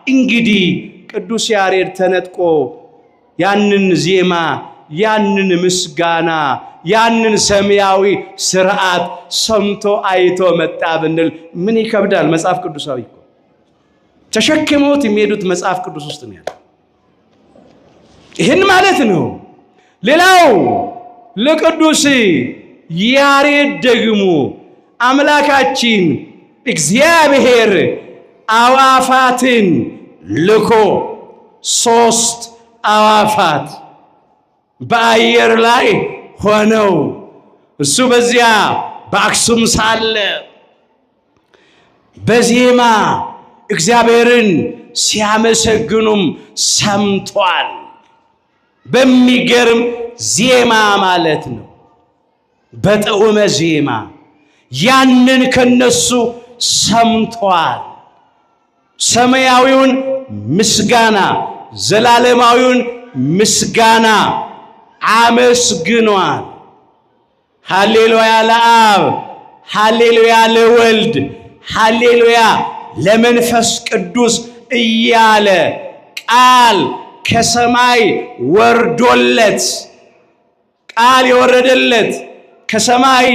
እንግዲህ ቅዱስ ያሬድ ተነጥቆ ያንን ዜማ ያንን ምስጋና ያንን ሰማያዊ ስርዓት ሰምቶ አይቶ መጣ ብንል ምን ይከብዳል? መጽሐፍ ቅዱሳዊ እኮ ተሸክመውት የሚሄዱት መጽሐፍ ቅዱስ ውስጥ ነው ያለው። ይህን ማለት ነው። ሌላው ለቅዱስ ያሬድ ደግሞ አምላካችን እግዚአብሔር አዋፋትን ልኮ 3 አዋፋት በአየር ላይ ሆነው እሱ በዚያ በአክሱም ሳለ በዜማ እግዚአብሔርን ሲያመሰግኑም ሰምቷል። በሚገርም ዜማ ማለት ነው፣ በጥዑመ ዜማ ያንን ከነሱ ሰምቷል። ሰማያዊውን ምስጋና ዘላለማዊውን ምስጋና አመስግኗል። ሃሌሉያ ለአብ፣ ሃሌሉያ ለወልድ ሃሌሉያ ለመንፈስ ቅዱስ እያለ ቃል ከሰማይ ወርዶለት ቃል የወረደለት ከሰማይ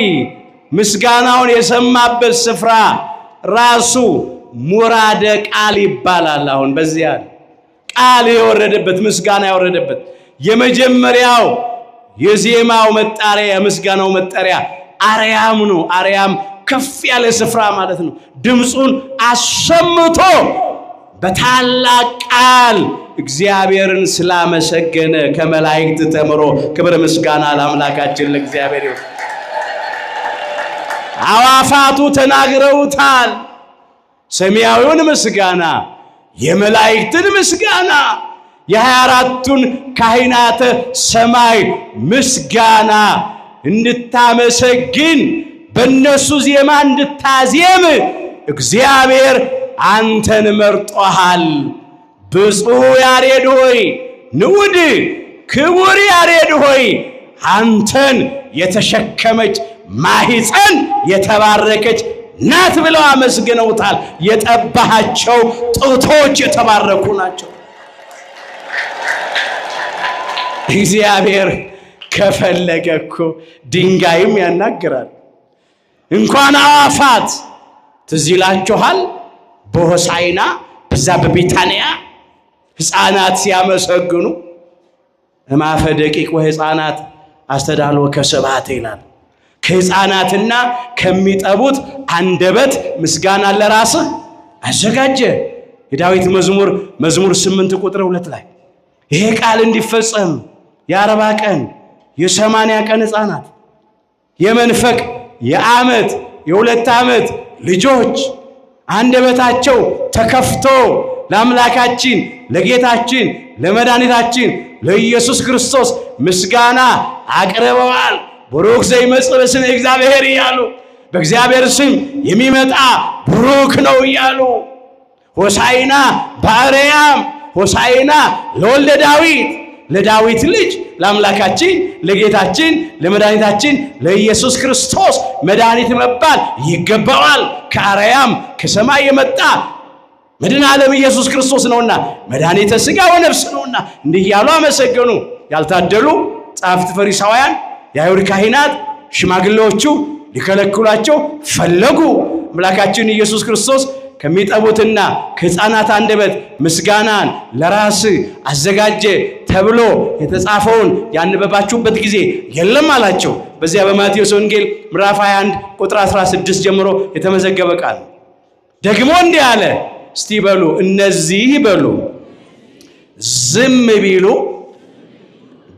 ምስጋናውን የሰማበት ስፍራ ራሱ ሙራደ ቃል ይባላል። አሁን በዚያ ቃል የወረደበት ምስጋና የወረደበት የመጀመሪያው የዜማው መጣሪያ የምስጋናው መጣሪያ አርያም ነው። አርያም ከፍ ያለ ስፍራ ማለት ነው። ድምፁን አሰምቶ በታላቅ ቃል እግዚአብሔርን ስላመሰገነ ከመላእክት ተምሮ ክብር ምስጋና ለአምላካችን ለእግዚአብሔር ይሁን። አዋፋቱ ተናግረውታል። ሰማያዊውን ምስጋና የመላእክትን ምስጋና የ24ቱን ካህናተ ሰማይ ምስጋና እንድታመሰግን በእነሱ ዜማ እንድታዜም እግዚአብሔር አንተን መርጦሃል። ብፁዕ ያሬድ ሆይ ንዑድ ክቡር ያሬድ ሆይ አንተን የተሸከመች ማህፀን የተባረከች ናት ብለው አመስግነውታል። የጠባሃቸው ጡቶች የተባረኩ ናቸው። እግዚአብሔር ከፈለገ እኮ ድንጋይም ያናግራል። እንኳን አዋፋት ትዝ ይላችኋል። በሆሳዕና በዛ በቢታንያ ሕፃናት ሲያመሰግኑ እማፈ ደቂቅ ወሕፃናት አስተዳልወ ከስብሐት ይላል። ከሕፃናትና ከሚጠቡት አንደበት ምስጋና ለራስህ አዘጋጀ። የዳዊት መዝሙር 8 ቁጥር 2 ላይ ይሄ ቃል እንዲፈጸም የ40 ቀን የ80 ቀን ሕፃናት የመንፈቅ የዓመት የ2 ዓመት ልጆች አንደበታቸው ተከፍቶ ለአምላካችን ለጌታችን ለመድኃኒታችን ለኢየሱስ ክርስቶስ ምስጋና አቅርበዋል። ቡሩክ ዘይመጽእ በስመ እግዚአብሔር እያሉ በእግዚአብሔር ስም የሚመጣ ቡሩክ ነው እያሉ ሆሳዕና በአርያም ሆሳዕና ለወልደ ዳዊት ለዳዊት ልጅ ለአምላካችን ለጌታችን ለመድኃኒታችን ለኢየሱስ ክርስቶስ መድኃኒት መባል ይገባዋል። ከአርያም ከሰማይ የመጣ መድኃኔ ዓለም ኢየሱስ ክርስቶስ ነውና መድኃኒተ ሥጋ ወነፍስ ነውና እንዲህ ያሉ አመሰገኑ። ያልታደሉ ጻፍት ፈሪሳውያን የአይሁድ ካህናት ሽማግሌዎቹ ሊከለክሏቸው ፈለጉ። አምላካችን ኢየሱስ ክርስቶስ ከሚጠቡትና ከሕፃናት አንደበት ምስጋናን ለራስ አዘጋጀ ተብሎ የተጻፈውን ያነበባችሁበት ጊዜ የለም አላቸው። በዚያ በማቴዎስ ወንጌል ምዕራፍ 21 ቁጥር 16 ጀምሮ የተመዘገበ ቃል ደግሞ እንዲህ አለ። እስቲ በሉ እነዚህ በሉ ዝም ቢሉ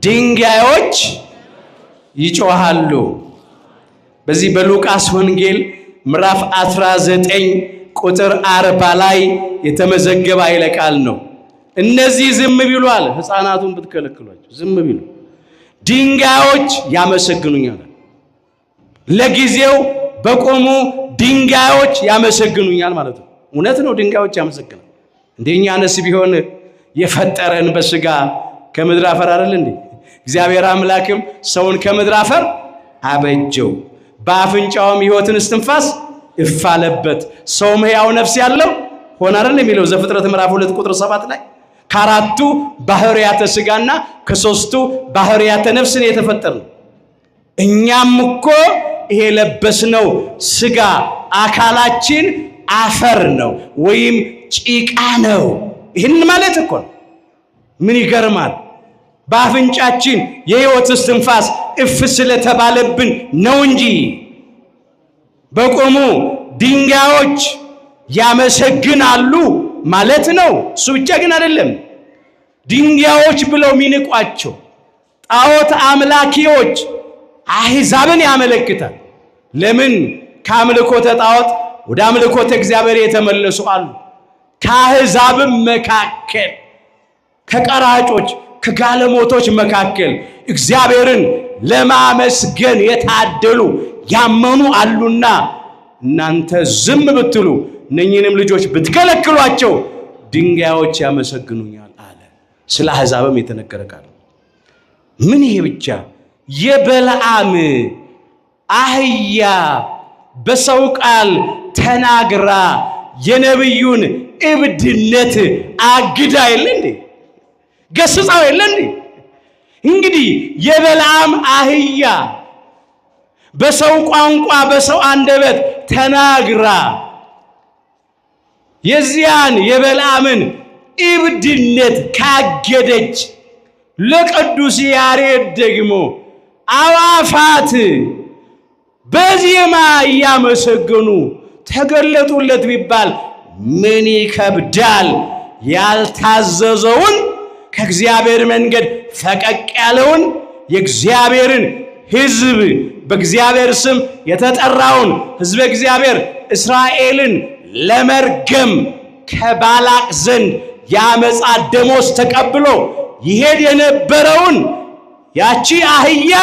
ድንጋዮች ይጮሃሉ። በዚህ በሉቃስ ወንጌል ምዕራፍ 19 ቁጥር 40 ላይ የተመዘገበ ኃይለ ቃል ነው። እነዚህ ዝም ቢሏል፣ ሕፃናቱን ብትከለክሏቸው ዝም ቢሉ ድንጋዮች ያመሰግኑኛል። ለጊዜው በቆሙ ድንጋዮች ያመሰግኑኛል ማለት ነው። እውነት ነው፣ ድንጋዮች ያመሰግናል። እንደኛ ነስ ቢሆን የፈጠረን በስጋ ከምድር አፈር አይደል እንዴ? እግዚአብሔር አምላክም ሰውን ከምድር አፈር አበጀው፣ በአፍንጫውም ሕይወትን እስትንፋስ እፋለበት፣ ሰውም ሕያው ነፍስ ያለው ሆነ አይደል የሚለው ዘፍጥረት ምዕራፍ 2 ቁጥር 7 ላይ ከአራቱ ባህሪያተ ሥጋና ከሶስቱ ባህሪያተ ነፍስ የተፈጠርነው። እኛም እኮ ይሄ ለበስነው ሥጋ አካላችን አፈር ነው ወይም ጭቃ ነው። ይህን ማለት እኮ ነው። ምን ይገርማል! በአፍንጫችን የሕይወት እስትንፋስ እፍ ስለተባለብን ነው እንጂ በቆሙ ድንጋዮች ያመሰግናሉ ማለት ነው። እሱ ብቻ ግን አይደለም። ድንጋዮች ብለው ሚንቋቸው ጣዖት አምላኪዎች አሕዛብን ያመለክታል። ለምን? ከአምልኮተ ጣዖት ወደ አምልኮተ እግዚአብሔር የተመለሱ አሉ። ከአሕዛብም መካከል ከቀራጮች ከጋለሞቶች መካከል እግዚአብሔርን ለማመስገን የታደሉ ያመኑ አሉና እናንተ ዝም ብትሉ እነኚህንም ልጆች ብትከለክሏቸው ድንጋዮች ያመሰግኑኛል አለ። ስለ አሕዛብም የተነገረ ቃል። ምን ይሄ ብቻ! የበለዓም አህያ በሰው ቃል ተናግራ የነብዩን እብድነት አግዳ የለ እንዴ? ገስጻው የለ እንዴ? እንግዲህ የበለዓም አህያ በሰው ቋንቋ በሰው አንደበት ተናግራ የዚያን የበለዓምን እብድነት ካገደች ለቅዱስ ያሬድ ደግሞ አዋፋት በዜማ እያመሰገኑ ተገለጡለት ቢባል ምን ይከብዳል? ያልታዘዘውን ከእግዚአብሔር መንገድ ፈቀቅ ያለውን የእግዚአብሔርን ሕዝብ በእግዚአብሔር ስም የተጠራውን ሕዝበ እግዚአብሔር እስራኤልን ለመርገም ከባላቅ ዘንድ ያመጻ ደሞዝ ተቀብሎ ይሄድ የነበረውን ያቺ አህያ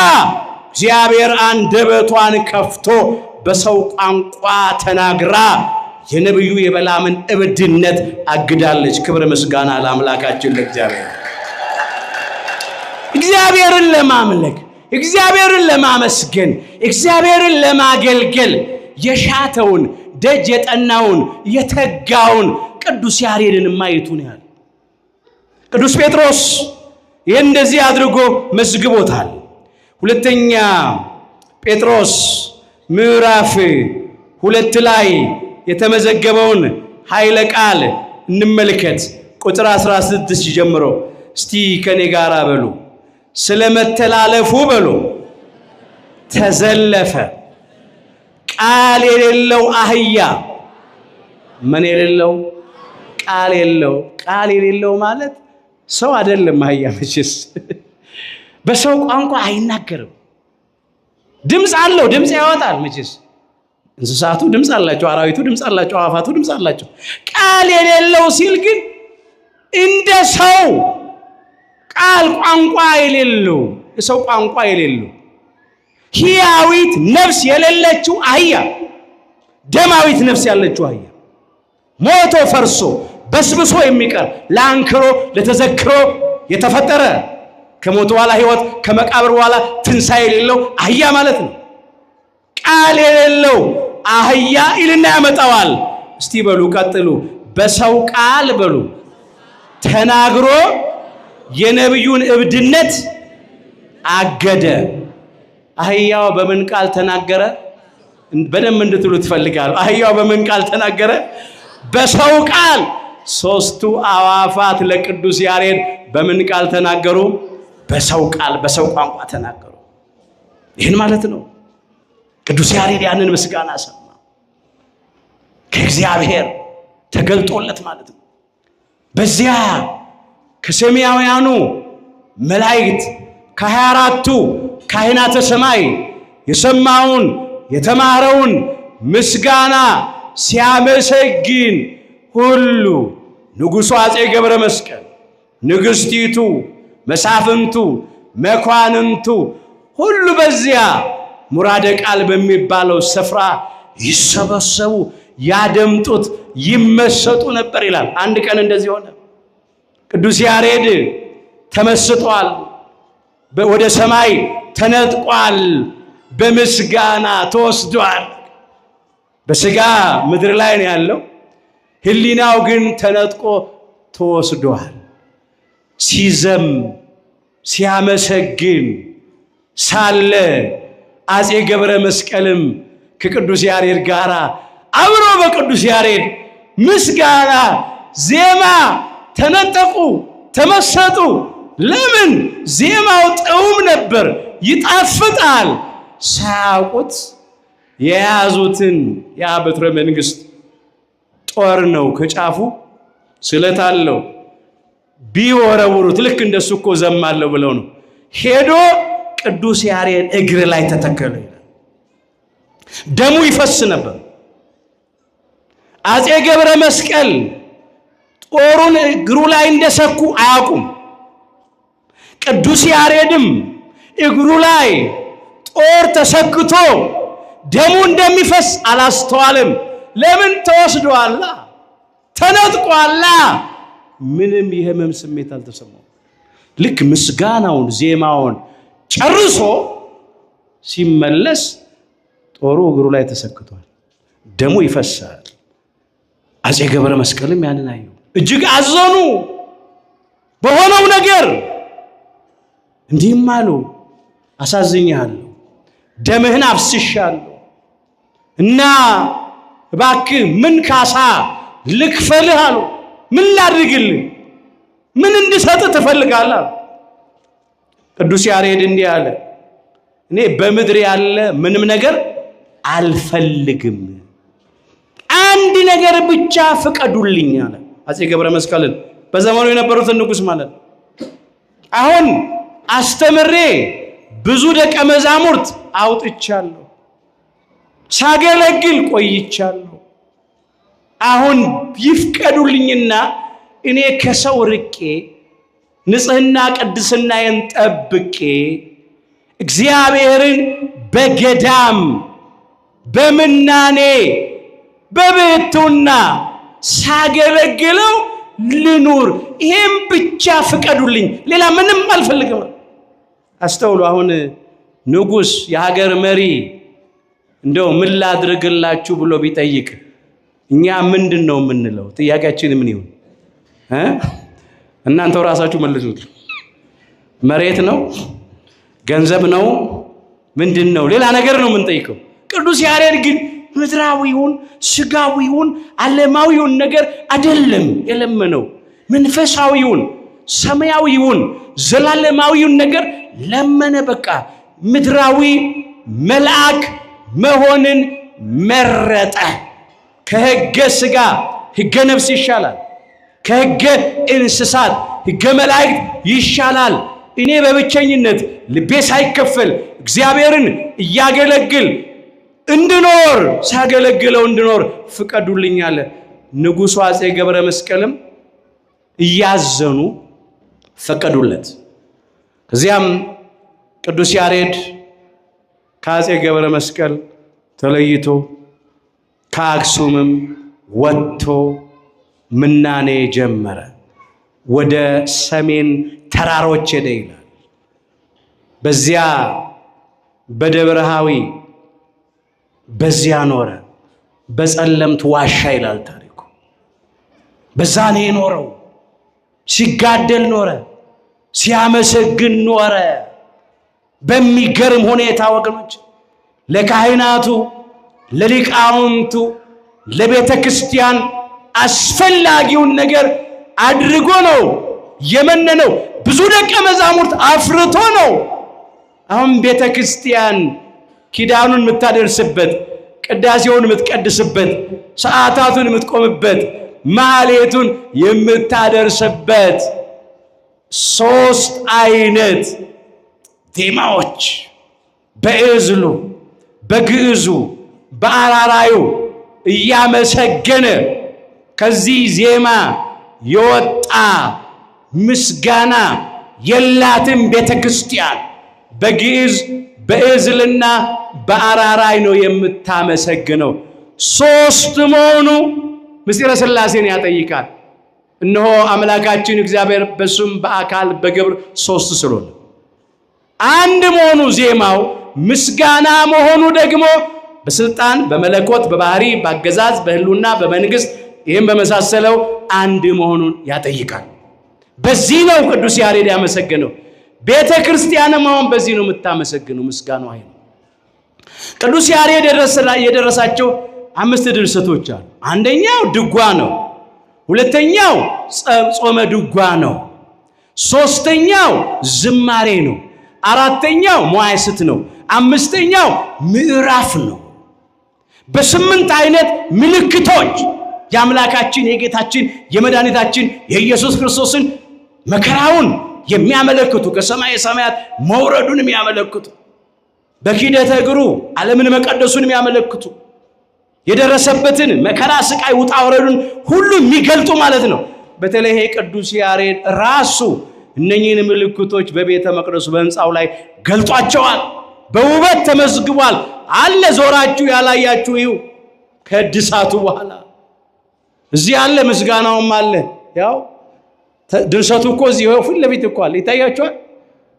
እግዚአብሔር አንደበቷን ከፍቶ በሰው ቋንቋ ተናግራ የነብዩ የበለዓምን እብድነት አግዳለች። ክብር ምስጋና ለአምላካችን ለእግዚአብሔር። እግዚአብሔርን ለማምለክ እግዚአብሔርን ለማመስገን እግዚአብሔርን ለማገልገል የሻተውን ደጅ የጠናውን የተጋውን ቅዱስ ያሬድን ማየቱን ያህል ቅዱስ ጴጥሮስ ይህን እንደዚህ አድርጎ መዝግቦታል። ሁለተኛ ጴጥሮስ ምዕራፍ 2 ላይ የተመዘገበውን ኃይለ ቃል እንመልከት። ቁጥር 16 ጀምሮ እስቲ ከኔ ጋር በሉ። ስለመተላለፉ በሉ ተዘለፈ ቃል የሌለው አህያ። ምን የሌለው? ቃል የሌለው። ቃል የሌለው ማለት ሰው አይደለም። አህያ መቼስ በሰው ቋንቋ አይናገርም። ድምፅ አለው፣ ድምፅ ያወጣል። መቼስ እንስሳቱ ድምፅ አላቸው፣ አራዊቱ ድምፅ አላቸው፣ አዋፋቱ ድምፅ አላቸው። ቃል የሌለው ሲል ግን እንደ ሰው ቃል ቋንቋ የሌለው የሰው ቋንቋ የሌለው ሕያዊት ነፍስ የሌለችው አህያ፣ ደማዊት ነፍስ ያለችው አህያ ሞቶ ፈርሶ በስብሶ የሚቀር ለአንክሮ ለተዘክሮ የተፈጠረ ከሞት በኋላ ሕይወት ከመቃብር በኋላ ትንሣኤ የሌለው አህያ ማለት ነው። ቃል የሌለው አህያ ይልና ያመጣዋል። እስቲ በሉ ቀጥሉ። በሰው ቃል በሉ ተናግሮ የነብዩን እብድነት አገደ። አህያው በምን ቃል ተናገረ? በደንብ እንድትሉ ትፈልጋለሁ። አህያው በምን ቃል ተናገረ? በሰው ቃል። ሦስቱ አዋፋት ለቅዱስ ያሬድ በምን ቃል ተናገሩ? በሰው ቃል፣ በሰው ቋንቋ ተናገሩ። ይህን ማለት ነው። ቅዱስ ያሬድ ያንን ምስጋና ሰማ፣ ከእግዚአብሔር ተገልጦለት ማለት ነው። በዚያ ከሰማያውያኑ መላእክት ከ24ቱ ካህናተ ሰማይ የሰማውን የተማረውን ምስጋና ሲያመሰግን ሁሉ ንጉሡ አፄ ገብረ መስቀል፣ ንግሥቲቱ፣ መሳፍንቱ፣ መኳንንቱ ሁሉ በዚያ ሙራደ ቃል በሚባለው ስፍራ ይሰበሰቡ፣ ያደምጡት፣ ይመሰጡ ነበር ይላል። አንድ ቀን እንደዚህ ሆነ። ቅዱስ ያሬድ ተመስጧል፣ ወደ ሰማይ ተነጥቋል፣ በምስጋና ተወስዷል። በስጋ ምድር ላይ ነው ያለው፣ ሕሊናው ግን ተነጥቆ ተወስዷል። ሲዘም ሲያመሰግን ሳለ አፄ ገብረ መስቀልም ከቅዱስ ያሬድ ጋር አብሮ በቅዱስ ያሬድ ምስጋና ዜማ ተነጠቁ፣ ተመሰጡ። ለምን? ዜማው ጥዑም ነበር፣ ይጣፍጣል። ሳያውቁት የያዙትን ያ በትረ መንግስት ጦር ነው፣ ከጫፉ ስለት አለው። ቢወረውሩት ልክ እንደሱ እኮ ዘማለሁ ብለው ነው ሄዶ ቅዱስ ያሬድ እግር ላይ ተተከለ። ደሙ ይፈስ ነበር። አፄ ገብረ መስቀል ጦሩን እግሩ ላይ እንደሰኩ አያውቁም። ቅዱስ ያሬድም እግሩ ላይ ጦር ተሰክቶ ደሙ እንደሚፈስ አላስተዋልም። ለምን? ተወስዷላ፣ ተነጥቋላ። ምንም የህመም ስሜት አልተሰማው። ልክ ምስጋናውን ዜማውን ጨርሶ ሲመለስ ጦሩ እግሩ ላይ ተሰክቷል፣ ደሙ ይፈሳል። አፄ ገብረ መስቀልም ያንን አዩ፣ እጅግ አዘኑ በሆነው ነገር። እንዲህም አሉ፣ አሳዝኛለሁ፣ ደምህን አፍስሻለሁ እና እባክህ ምን ካሳ ልክፈልህ አሉ። ምን ላድርግልህ? ምን እንድሰጥ ትፈልጋለህ? ቅዱስ ያሬድ እንዲህ አለ፣ እኔ በምድር ያለ ምንም ነገር አልፈልግም፣ አንድ ነገር ብቻ ፍቀዱልኝ አለ አፄ ገብረ መስቀልን፣ በዘመኑ የነበሩትን ንጉሥ ማለት። አሁን አስተምሬ ብዙ ደቀ መዛሙርት አውጥቻለሁ፣ ሳገለግል ቆይቻለሁ። አሁን ይፍቀዱልኝና እኔ ከሰው ርቄ ንጽህና ቅድስናዬን ጠብቄ እግዚአብሔርን በገዳም በምናኔ በቤቱና ሳገለግለው ልኑር፣ ይሄም ብቻ ፍቀዱልኝ፣ ሌላ ምንም አልፈልግም። አስተውሉ። አሁን ንጉሥ የሀገር መሪ እንደው ምን ላድርግላችሁ ብሎ ቢጠይቅ እኛ ምንድን ነው የምንለው? ጥያቄያችን ምን ይሁን? እናንተው ራሳችሁ መልሱት። መሬት ነው? ገንዘብ ነው? ምንድን ነው? ሌላ ነገር ነው የምንጠይቀው። ቅዱስ ያሬድ ግን ምድራዊውን ስጋዊውን ዓለማዊውን ነገር አይደለም የለመነው፣ መንፈሳዊውን ሰማያዊውን ዘላለማዊውን ነገር ለመነ። በቃ ምድራዊ መልአክ መሆንን መረጠ። ከሕገ ሥጋ ሕገ ነፍስ ይሻላል፣ ከሕገ እንስሳት ሕገ መላእክት ይሻላል። እኔ በብቸኝነት ልቤ ሳይከፈል እግዚአብሔርን እያገለግል እንድኖር ሳገለግለው እንድኖር ፍቀዱልኝ አለ። ንጉሡ አፄ ገብረ መስቀልም እያዘኑ ፈቀዱለት። ከዚያም ቅዱስ ያሬድ ከአፄ ገብረ መስቀል ተለይቶ ከአክሱምም ወጥቶ ምናኔ ጀመረ። ወደ ሰሜን ተራሮች ሄደ ይላል። በዚያ በደብረሃዊ በዚያ ኖረ። በጸለምት ዋሻ ይላል ታሪኩ። በዛ ነው የኖረው። ሲጋደል ኖረ፣ ሲያመሰግን ኖረ። በሚገርም ሁኔታ ወገኖች ለካህናቱ፣ ለሊቃውንቱ፣ ለቤተ ክርስቲያን አስፈላጊውን ነገር አድርጎ ነው የመነነው። ብዙ ደቀ መዛሙርት አፍርቶ ነው። አሁን ቤተ ክርስቲያን ኪዳኑን የምታደርስበት፣ ቅዳሴውን የምትቀድስበት፣ ሰዓታቱን የምትቆምበት፣ ማህሌቱን የምታደርስበት ሶስት አይነት ዜማዎች በዕዝሉ፣ በግዕዙ፣ በአራራዩ እያመሰገነ ከዚህ ዜማ የወጣ ምስጋና የላትም ቤተ ክርስቲያን። በግዕዝ በዕዝልና በአራራይ ነው የምታመሰግነው። ሶስት መሆኑ ምስጢረ ሥላሴን ያጠይቃል። እነሆ አምላካችን እግዚአብሔር በስም በአካል በግብር ሶስት ስለሆነ አንድ መሆኑ ዜማው፣ ምስጋና መሆኑ ደግሞ በስልጣን በመለኮት በባህሪ በአገዛዝ በህልውና በመንግስት ይህም በመሳሰለው አንድ መሆኑን ያጠይቃል። በዚህ ነው ቅዱስ ያሬድ ያመሰገነው። ቤተ ክርስቲያንም አሁን በዚህ ነው የምታመሰግነው። ምስጋናው ነው። ቅዱስ ያሬድ የደረሳቸው 5 ድርሰቶች አሉ። አንደኛው ድጓ ነው። ሁለተኛው ጾመ ድጓ ነው። ሶስተኛው ዝማሬ ነው። አራተኛው መዋዕስት ነው። አምስተኛው ምዕራፍ ነው። በ8 አይነት ምልክቶች የአምላካችን የጌታችን የመድኃኒታችን የኢየሱስ ክርስቶስን መከራውን የሚያመለክቱ፣ ከሰማይ ሰማያት መውረዱን የሚያመለክቱ፣ በኪደተ እግሩ ዓለምን መቀደሱን የሚያመለክቱ፣ የደረሰበትን መከራ ስቃይ ውጣ ወረዱን ሁሉ የሚገልጡ ማለት ነው። በተለይ ቅዱስ ያሬድ ራሱ እነኚህን ምልክቶች በቤተ መቅደሱ በሕንፃው ላይ ገልጧቸዋል። በውበት ተመዝግቧል። አለ ዞራችሁ ያላያችሁ ይሁ ከእድሳቱ በኋላ እዚህ አለ። ምስጋናውም አለ። ያው ድርሰቱ እኮ እዚህ ፊት ለፊት እኮ አለ፣ ይታያችኋል።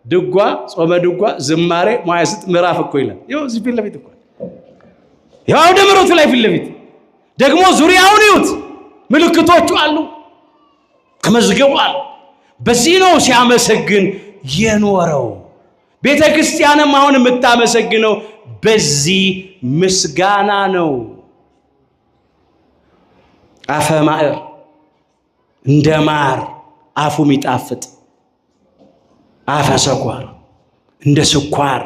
ድጓ፣ ጾመ ድጓ፣ ዝማሬ፣ መዋዕስት፣ ምዕራፍ እኮ ይላል። ይኸው እዚህ ፊት ለፊት እኮ የአውደ ምሕረቱ ላይ ፊት ለፊት ደግሞ ዙሪያውን ይዩት፣ ምልክቶቹ አሉ፣ ተመዝግቧል። በዚህ ነው ሲያመሰግን የኖረው። ቤተ ክርስቲያንም አሁን የምታመሰግነው በዚህ ምስጋና ነው። አፈ ማዕር እንደ ማር አፉ የሚጣፍጥ፣ አፈ ሰኳር እንደ ስኳር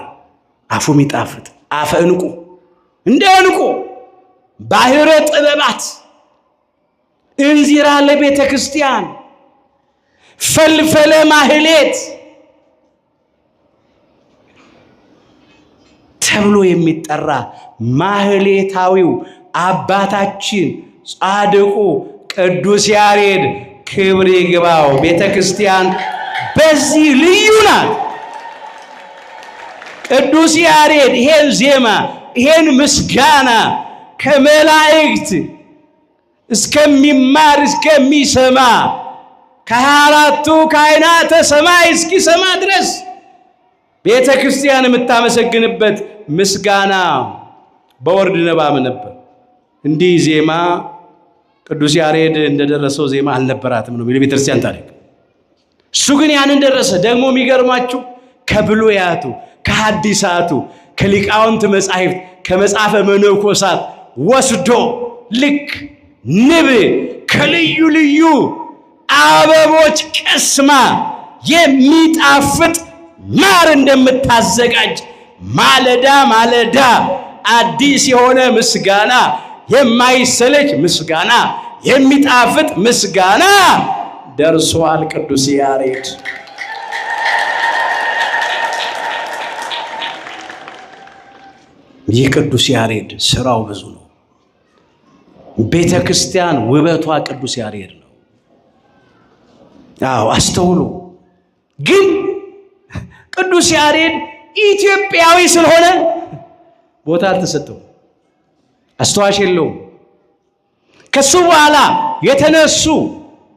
አፉ የሚጣፍጥ፣ አፈ ዕንቁ እንደ ዕንቁ፣ ባህረ ጥበባት እንዚራ ለቤተ ክርስቲያን፣ ፈልፈለ ማህሌት ተብሎ የሚጠራ ማህሌታዊው አባታችን ጻድቁ ቅዱስ ያሬድ ክብር ይግባው። ቤተ ክርስቲያን በዚህ ልዩ ናት። ቅዱስ ያሬድ ይሄን ዜማ ይሄን ምስጋና ከመላእክት እስከሚማር እስከሚሰማ ከ24ቱ ካህናተ ሰማይ እስኪሰማ ድረስ ቤተ ክርስቲያን የምታመሰግንበት ምስጋና በወርድ ነባም ነበር። እንዲህ ዜማ ቅዱስ ያሬድ እንደደረሰው ዜማ አልነበራትም ነው የቤተ ክርስቲያን ታሪክ። እሱ ግን ያንን ደረሰ። ደግሞ የሚገርማችሁ ከብሉያቱ ከሐዲሳቱ ከሊቃውንት መጻሕፍት ከመጽሐፈ መነኮሳት ወስዶ ልክ ንብ ከልዩ ልዩ አበቦች ቀስማ የሚጣፍጥ ማር እንደምታዘጋጅ ማለዳ ማለዳ አዲስ የሆነ ምስጋና፣ የማይሰለች ምስጋና፣ የሚጣፍጥ ምስጋና ደርሷል ቅዱስ ያሬድ። ይህ ቅዱስ ያሬድ ስራው ብዙ ነው። ቤተ ክርስቲያን ውበቷ ቅዱስ ያሬድ ነው። አዎ አስተውሉ። ግን ቅዱስ ያሬድ ኢትዮጵያዊ ስለሆነ ቦታ አልተሰጠው፣ አስተዋሽ የለውም። ከሱ በኋላ የተነሱ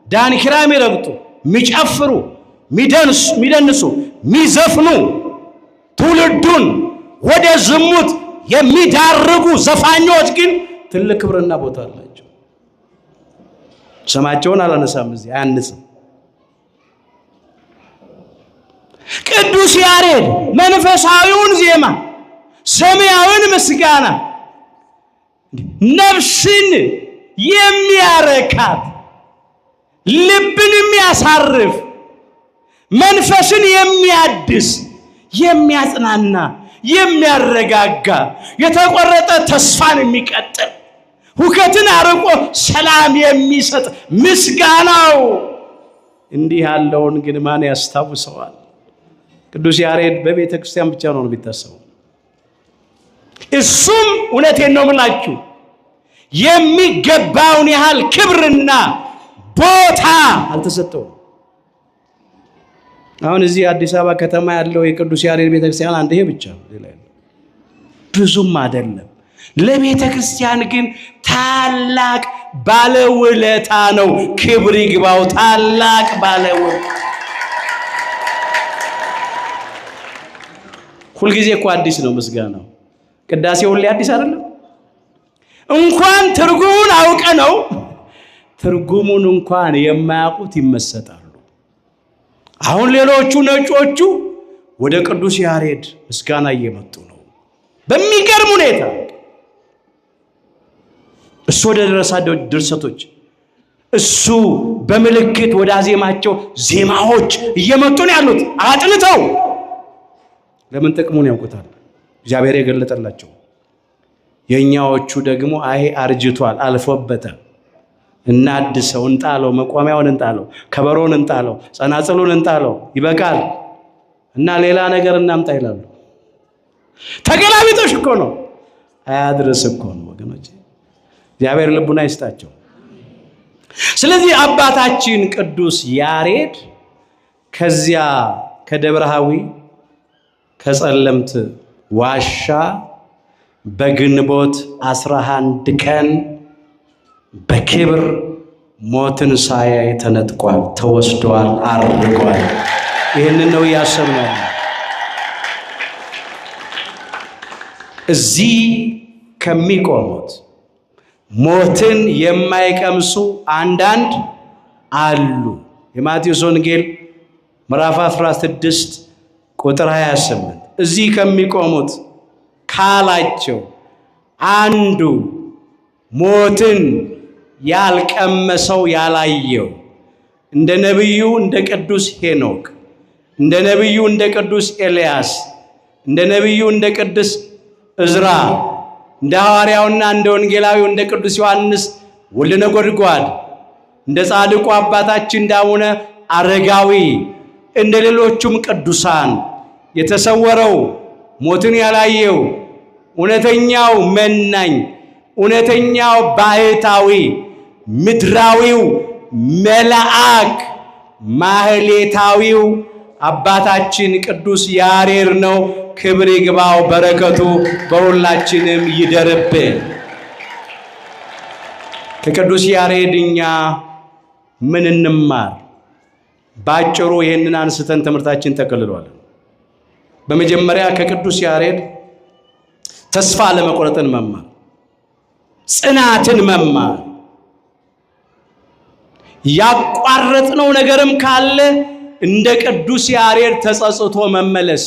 ዳንኪራ የሚረግጡ የሚጨፍሩ የሚደንሱ የሚዘፍኑ ትውልዱን ወደ ዝሙት የሚዳርጉ ዘፋኞች ግን ትልቅ ክብርና ቦታ አላቸው። ስማቸውን አላነሳም፣ እዚህ አያንስም። ቅዱስ ያሬድ መንፈሳዊውን ዜማ ሰማያዊውን ምስጋና ነፍስን የሚያረካት ልብን የሚያሳርፍ መንፈስን የሚያድስ የሚያጽናና የሚያረጋጋ የተቆረጠ ተስፋን የሚቀጥል ሁከትን አርቆ ሰላም የሚሰጥ ምስጋናው እንዲህ ያለውን ግን ማን ያስታውሰዋል? ቅዱስ ያሬድ በቤተ ክርስቲያን ብቻ ነው የሚታሰበው። እሱም እውነቴን ነው የምላችሁ የሚገባውን ያህል ክብርና ቦታ አልተሰጠውም። አሁን እዚህ አዲስ አበባ ከተማ ያለው የቅዱስ ያሬድ ቤተክርስቲያን አንድ ይሄ ብቻ ሌላ ብዙም አይደለም። ለቤተ ክርስቲያን ግን ታላቅ ባለውለታ ነው። ክብር ይግባው። ታላቅ ባለውለታ ሁልጊዜ እኮ አዲስ ነው ምስጋናው። ቅዳሴው ሁሌ አዲስ አይደለም። እንኳን ትርጉሙን አውቀ ነው ትርጉሙን እንኳን የማያውቁት ይመሰጣሉ። አሁን ሌሎቹ ነጮቹ ወደ ቅዱስ ያሬድ ምስጋና እየመጡ ነው በሚገርም ሁኔታ። እሱ ወደ ደረሳቸው ድርሰቶች እሱ በምልክት ወደ አዜማቸው ዜማዎች እየመጡ ነው ያሉት አጥንተው። ለምን ጥቅሙን ያውቁታል፣ እግዚአብሔር የገለጠላቸው። የኛዎቹ ደግሞ አይ አርጅቷል፣ አልፎበታል፣ እናድሰው፣ እንጣለው፣ መቋሚያውን እንጣለው፣ ከበሮን እንጣለው፣ ጸናጽሉን እንጣለው፣ ይበቃል እና ሌላ ነገር እናምጣ ይላሉ። ተገላቢጦሽ እኮ ነው፣ አያድርስ እኮ ነው ወገኖች። እግዚአብሔር ልቡና ይስጣቸው። ስለዚህ አባታችን ቅዱስ ያሬድ ከዚያ ከደብረሃዊ ከጸለምት ዋሻ በግንቦት 11 ቀን በክብር ሞትን ሳያይ ተነጥቋል፣ ተወስዷል፣ አርጓል። ይህንን ነው እያሰብነው። እዚህ ከሚቆሙት ሞትን የማይቀምሱ አንዳንድ አሉ። የማቴዎስ ወንጌል ምዕራፍ 16 ቁጥር 28 እዚህ ከሚቆሙት ካላቸው አንዱ ሞትን ያልቀመሰው ያላየው እንደ ነቢዩ እንደ ቅዱስ ሄኖክ፣ እንደ ነቢዩ እንደ ቅዱስ ኤልያስ፣ እንደ ነቢዩ እንደ ቅዱስ እዝራ፣ እንደ ሐዋርያውና እንደ ወንጌላዊው እንደ ቅዱስ ዮሐንስ ወልደ ነጎድጓድ፣ እንደ ጻድቁ አባታችን እንደ አቡነ አረጋዊ፣ እንደ ሌሎቹም ቅዱሳን የተሰወረው ሞትን ያላየው እውነተኛው መናኝ፣ እውነተኛው ባህታዊ፣ ምድራዊው መልአክ፣ ማህሌታዊው አባታችን ቅዱስ ያሬድ ነው። ክብር ይግባው፣ በረከቱ በሁላችንም ይደርብን። ከቅዱስ ያሬድ እኛ ምን እንማር? ባጭሩ ይህንን አንስተን ትምህርታችን ተከልሏል። በመጀመሪያ ከቅዱስ ያሬድ ተስፋ ለመቁረጥን መማር፣ ጽናትን መማር፣ ያቋረጥነው ነገርም ካለ እንደ ቅዱስ ያሬድ ተጸጽቶ መመለስ።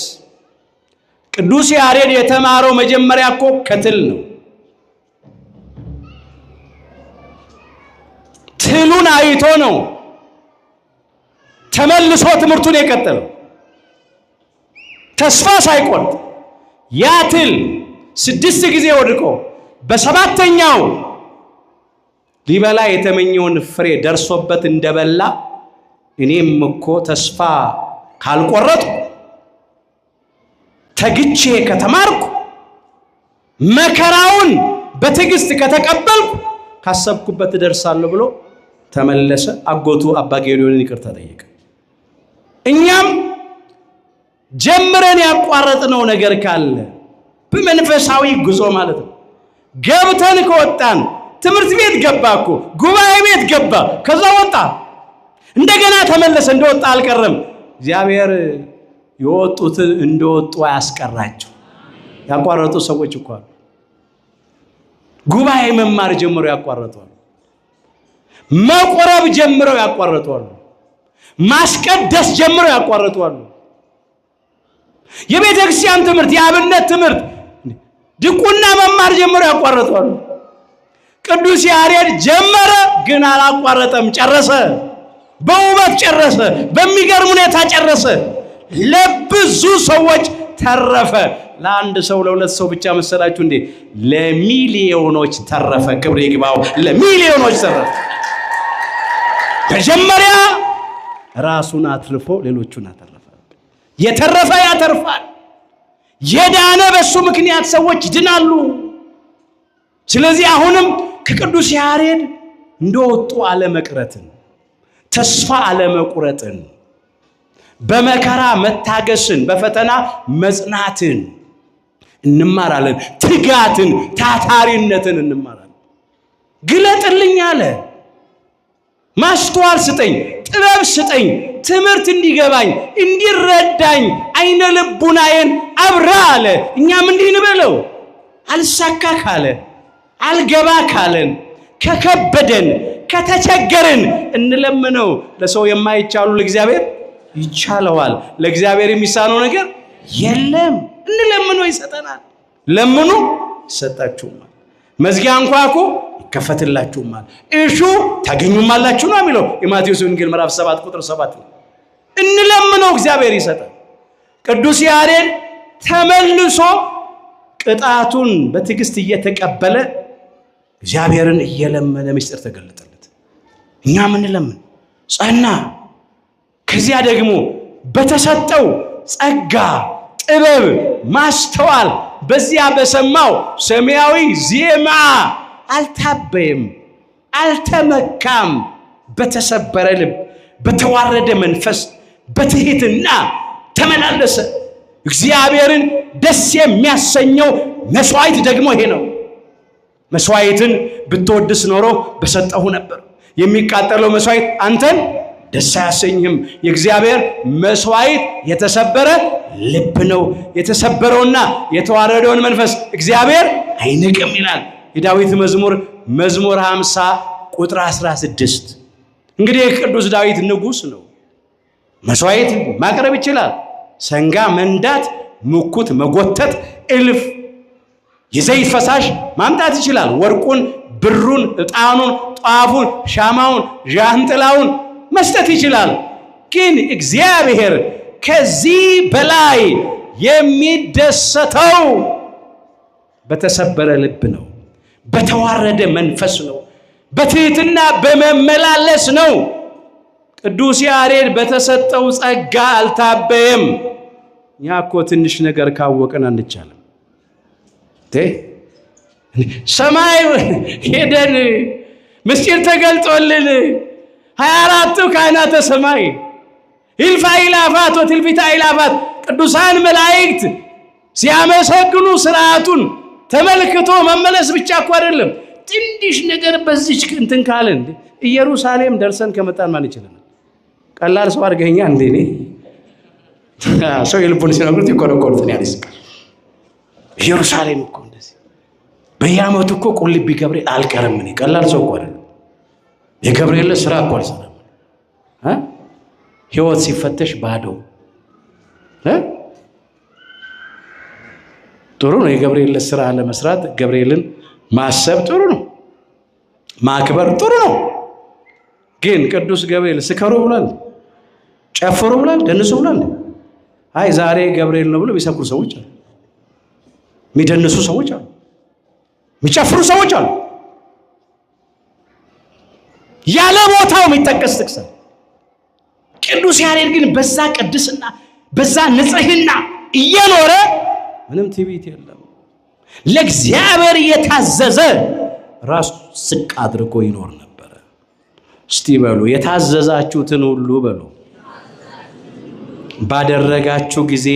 ቅዱስ ያሬድ የተማረው መጀመሪያ እኮ ከትል ነው። ትሉን አይቶ ነው ተመልሶ ትምህርቱን የቀጠለው። ተስፋ ሳይቆርጥ ያ ትል 6 ጊዜ ወድቆ በሰባተኛው ሊበላ የተመኘውን ፍሬ ደርሶበት እንደበላ እኔም እኮ ተስፋ ካልቆረጥኩ ተግቼ ከተማርኩ መከራውን በትዕግስት ከተቀበልኩ ካሰብኩበት ደርሳለሁ ብሎ ተመለሰ። አጎቱ አባ ጌዲዮንን ይቅርታ ጠየቀ። እኛም ጀምረን ያቋረጥነው ነገር ካለ በመንፈሳዊ ጉዞ ማለት ነው ገብተን ከወጣን ትምህርት ቤት ገባኩ፣ ጉባኤ ቤት ገባ፣ ከዛ ወጣ፣ እንደገና ተመለሰ፣ እንደወጣ አልቀረም። እግዚአብሔር የወጡት እንደወጡ ያስቀራቸው። ያቋረጡ ሰዎች እኮ አሉ። ጉባኤ መማር ጀምሮ ያቋረጧል። መቆረብ ጀምረው ያቋረጧል። ማስቀደስ ጀምረው ያቋረጧል። የቤተ ክርስቲያን ትምህርት፣ የአብነት ትምህርት፣ ድቁና መማር ጀምረው ያቋረጧል። ቅዱስ ያሬድ ጀመረ ግን አላቋረጠም፣ ጨረሰ። በውበት ጨረሰ፣ በሚገርም ሁኔታ ጨረሰ። ለብዙ ሰዎች ተረፈ። ለአንድ ሰው ለሁለት ሰው ብቻ መሰላችሁ እንዴ? ለሚሊዮኖች ተረፈ። ክብር ይግባው፣ ለሚሊዮኖች ተረፈ። መጀመሪያ ራሱን አትርፎ ሌሎቹን አተረፈ። የተረፈ ያተርፋል። የዳነ በሱ ምክንያት ሰዎች ይድናሉ። ስለዚህ አሁንም ከቅዱስ ያሬድ እንደወጡ አለመቅረትን፣ ተስፋ አለመቁረጥን፣ በመከራ መታገስን፣ በፈተና መጽናትን እንማራለን። ትጋትን፣ ታታሪነትን እንማራለን። ግለጥልኝ አለ። ማስተዋል ስጠኝ፣ ጥበብ ስጠኝ፣ ትምህርት እንዲገባኝ እንዲረዳኝ አይነ ልቡናዬን አብራ አለ። እኛም እንዲህ እንበለው። አልሳካ ካለ፣ አልገባ ካለን፣ ከከበደን፣ ከተቸገርን እንለምነው። ለሰው የማይቻሉ ለእግዚአብሔር ይቻለዋል። ለእግዚአብሔር የሚሳነው ነገር የለም። እንለምነው፣ ይሰጠናል። ለምኑ ይሰጣችሁማል፣ መዝጊያ አንኳኩ ይከፈትላችሁማል፣ እሹ ታገኙማላችሁ ነው የሚለው የማቴዎስ ወንጌል ምዕራፍ 7 ቁጥር 7 ነው። እንለምነው፣ እግዚአብሔር ይሰጣል። ቅዱስ ያሬድ ተመልሶ ቅጣቱን በትዕግስት እየተቀበለ እግዚአብሔርን እየለመነ ምስጢር ተገለጠለት። እኛም እንለምን፣ ጸና። ከዚያ ደግሞ በተሰጠው ጸጋ፣ ጥበብ፣ ማስተዋል በዚያ በሰማው ሰማያዊ ዜማ አልታበየም፣ አልተመካም። በተሰበረ ልብ፣ በተዋረደ መንፈስ፣ በትሕትና ተመላለሰ። እግዚአብሔርን ደስ የሚያሰኘው መስዋዕት ደግሞ ይሄ ነው። መስዋዕትን ብትወድስ ኖሮ በሰጠሁ ነበር። የሚቃጠለው መስዋዕት አንተን ደስ አያሰኝም። የእግዚአብሔር መስዋዕት የተሰበረ ልብ ነው። የተሰበረውና የተዋረደውን መንፈስ እግዚአብሔር አይንቅም ይላል የዳዊት መዝሙር 50 ቁጥር 16። እንግዲህ ቅዱስ ዳዊት ንጉሥ ነው። መስዋዕት ማቅረብ ይችላል። ሰንጋ መንዳት፣ ሙኩት መጎተት፣ እልፍ የዘይት ፈሳሽ ማምጣት ይችላል። ወርቁን፣ ብሩን፣ ዕጣኑን፣ ጧፉን፣ ሻማውን፣ ዣንጥላውን መስጠት ይችላል። ግን እግዚአብሔር ከዚህ በላይ የሚደሰተው በተሰበረ ልብ ነው፣ በተዋረደ መንፈስ ነው፣ በትህትና በመመላለስ ነው። ቅዱስ ያሬድ በተሰጠው ጸጋ አልታበየም። እኛ እኮ ትንሽ ነገር ካወቅን አንቻልም። ሰማይ ሄደን ምስጢር ተገልጦልን 24ቱ ካህናተ ሰማይ እልፍ አእላፋት ወትልፊተ አእላፋት ቅዱሳን መላእክት ሲያመሰግኑ ስርዓቱን ተመልክቶ መመለስ ብቻ እኮ አይደለም። ትንሽ ነገር በዚች እንትን ካለን ኢየሩሳሌም ደርሰን ከመጣን ማን ይችላል? ቀላል ሰው አድርገኛ እንዴ? እኔ ሰው የልቡን ሲነግሩት ይቆረቆሩትን ያለስ ኢየሩሳሌም እኮ እንደዚህ በየዓመቱ እኮ ቁልቢ ገብርኤል አልቀርም። እኔ ቀላል ሰው እኮ አይደለም። የገብርኤል ስራ እኮ አልሰራም። ህይወት ሲፈተሽ ባዶ ጥሩ ነው። የገብርኤል ስራ ለመስራት ገብርኤልን ማሰብ ጥሩ ነው፣ ማክበር ጥሩ ነው። ግን ቅዱስ ገብርኤል ስከሩ ብሏል፣ ጨፍሩ ብሏል፣ ደንሱ ብሏል። አይ ዛሬ ገብርኤል ነው ብሎ የሚሰክሩ ሰዎች አሉ፣ የሚደንሱ ሰዎች አሉ፣ የሚጨፍሩ ሰዎች አሉ። ያለ ቦታው የሚጠቀስ ጥቅስ ቅዱስ ያሬድ ግን በዛ ቅድስና በዛ ንጽህና እየኖረ ምንም ትዕቢት የለም። ለእግዚአብሔር የታዘዘ ራሱ ዝቅ አድርጎ ይኖር ነበረ። እስቲ በሉ የታዘዛችሁትን ሁሉ በሉ ባደረጋችሁ ጊዜ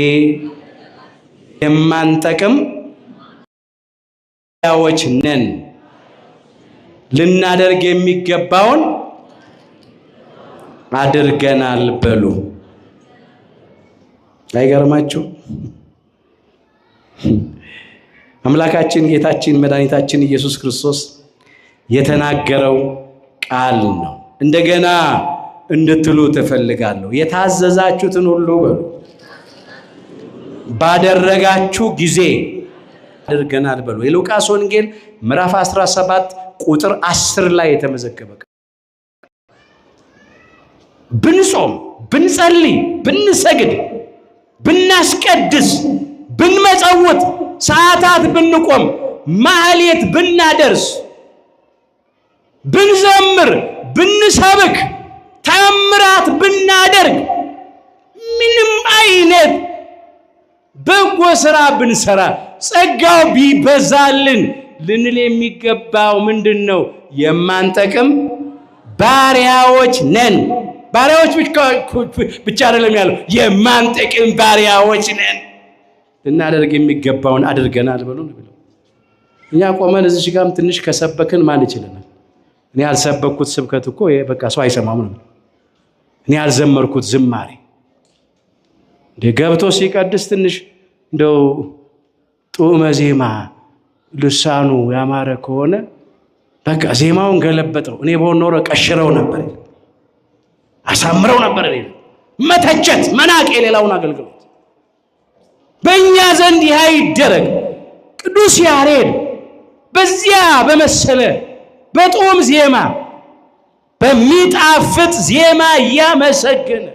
የማንጠቅም ያዎች ነን፣ ልናደርግ የሚገባውን አድርገናል በሉ። አይገርማችሁ? አምላካችን ጌታችን መድኃኒታችን ኢየሱስ ክርስቶስ የተናገረው ቃል ነው። እንደገና እንድትሉ ተፈልጋለሁ። የታዘዛችሁትን ሁሉ በሉ ባደረጋችሁ ጊዜ አድርገናል በሉ። የሉቃስ ወንጌል ምዕራፍ 17 ቁጥር 10 ላይ የተመዘገበ ብንጾም፣ ብንጸልይ፣ ብንሰግድ፣ ብናስቀድስ፣ ብንመጸውት፣ ሰዓታት ብንቆም፣ ማህሌት ብናደርስ፣ ብንዘምር፣ ብንሰብክ፣ ተአምራት ብናደርግ፣ ምንም አይነት በጎ ስራ ብንሰራ፣ ጸጋው ቢበዛልን ልንል የሚገባው ምንድነው? የማንጠቅም ባሪያዎች ነን። ባሪያዎች ብቻ አይደለም ያለው፣ የማንጠቅም ባሪያዎች ነን። ልናደርግ የሚገባውን አድርገናል ብሎ ነው። እኛ ቆመን እዚህ ጋርም ትንሽ ከሰበክን ማን ይችላል? እኔ ያልሰበኩት ስብከት እኮ በቃ ሰው አይሰማም ነው። እኔ ያልዘመርኩት ዝማሬ ገብቶ ሲቀድስ ትንሽ እንደው ጡመ ዜማ ልሳኑ ያማረ ከሆነ በቃ ዜማውን ገለበጠው። እኔ በሆነ ኖሮ ቀሽረው ነበር፣ አሳምረው ነበር። መተቸት፣ መናቅ የሌላውን አገልግሎት በእኛ ዘንድ ይህ አይደረግ። ቅዱስ ያሬድ በዚያ በመሰለ በጦም ዜማ በሚጣፍጥ ዜማ እያመሰገነ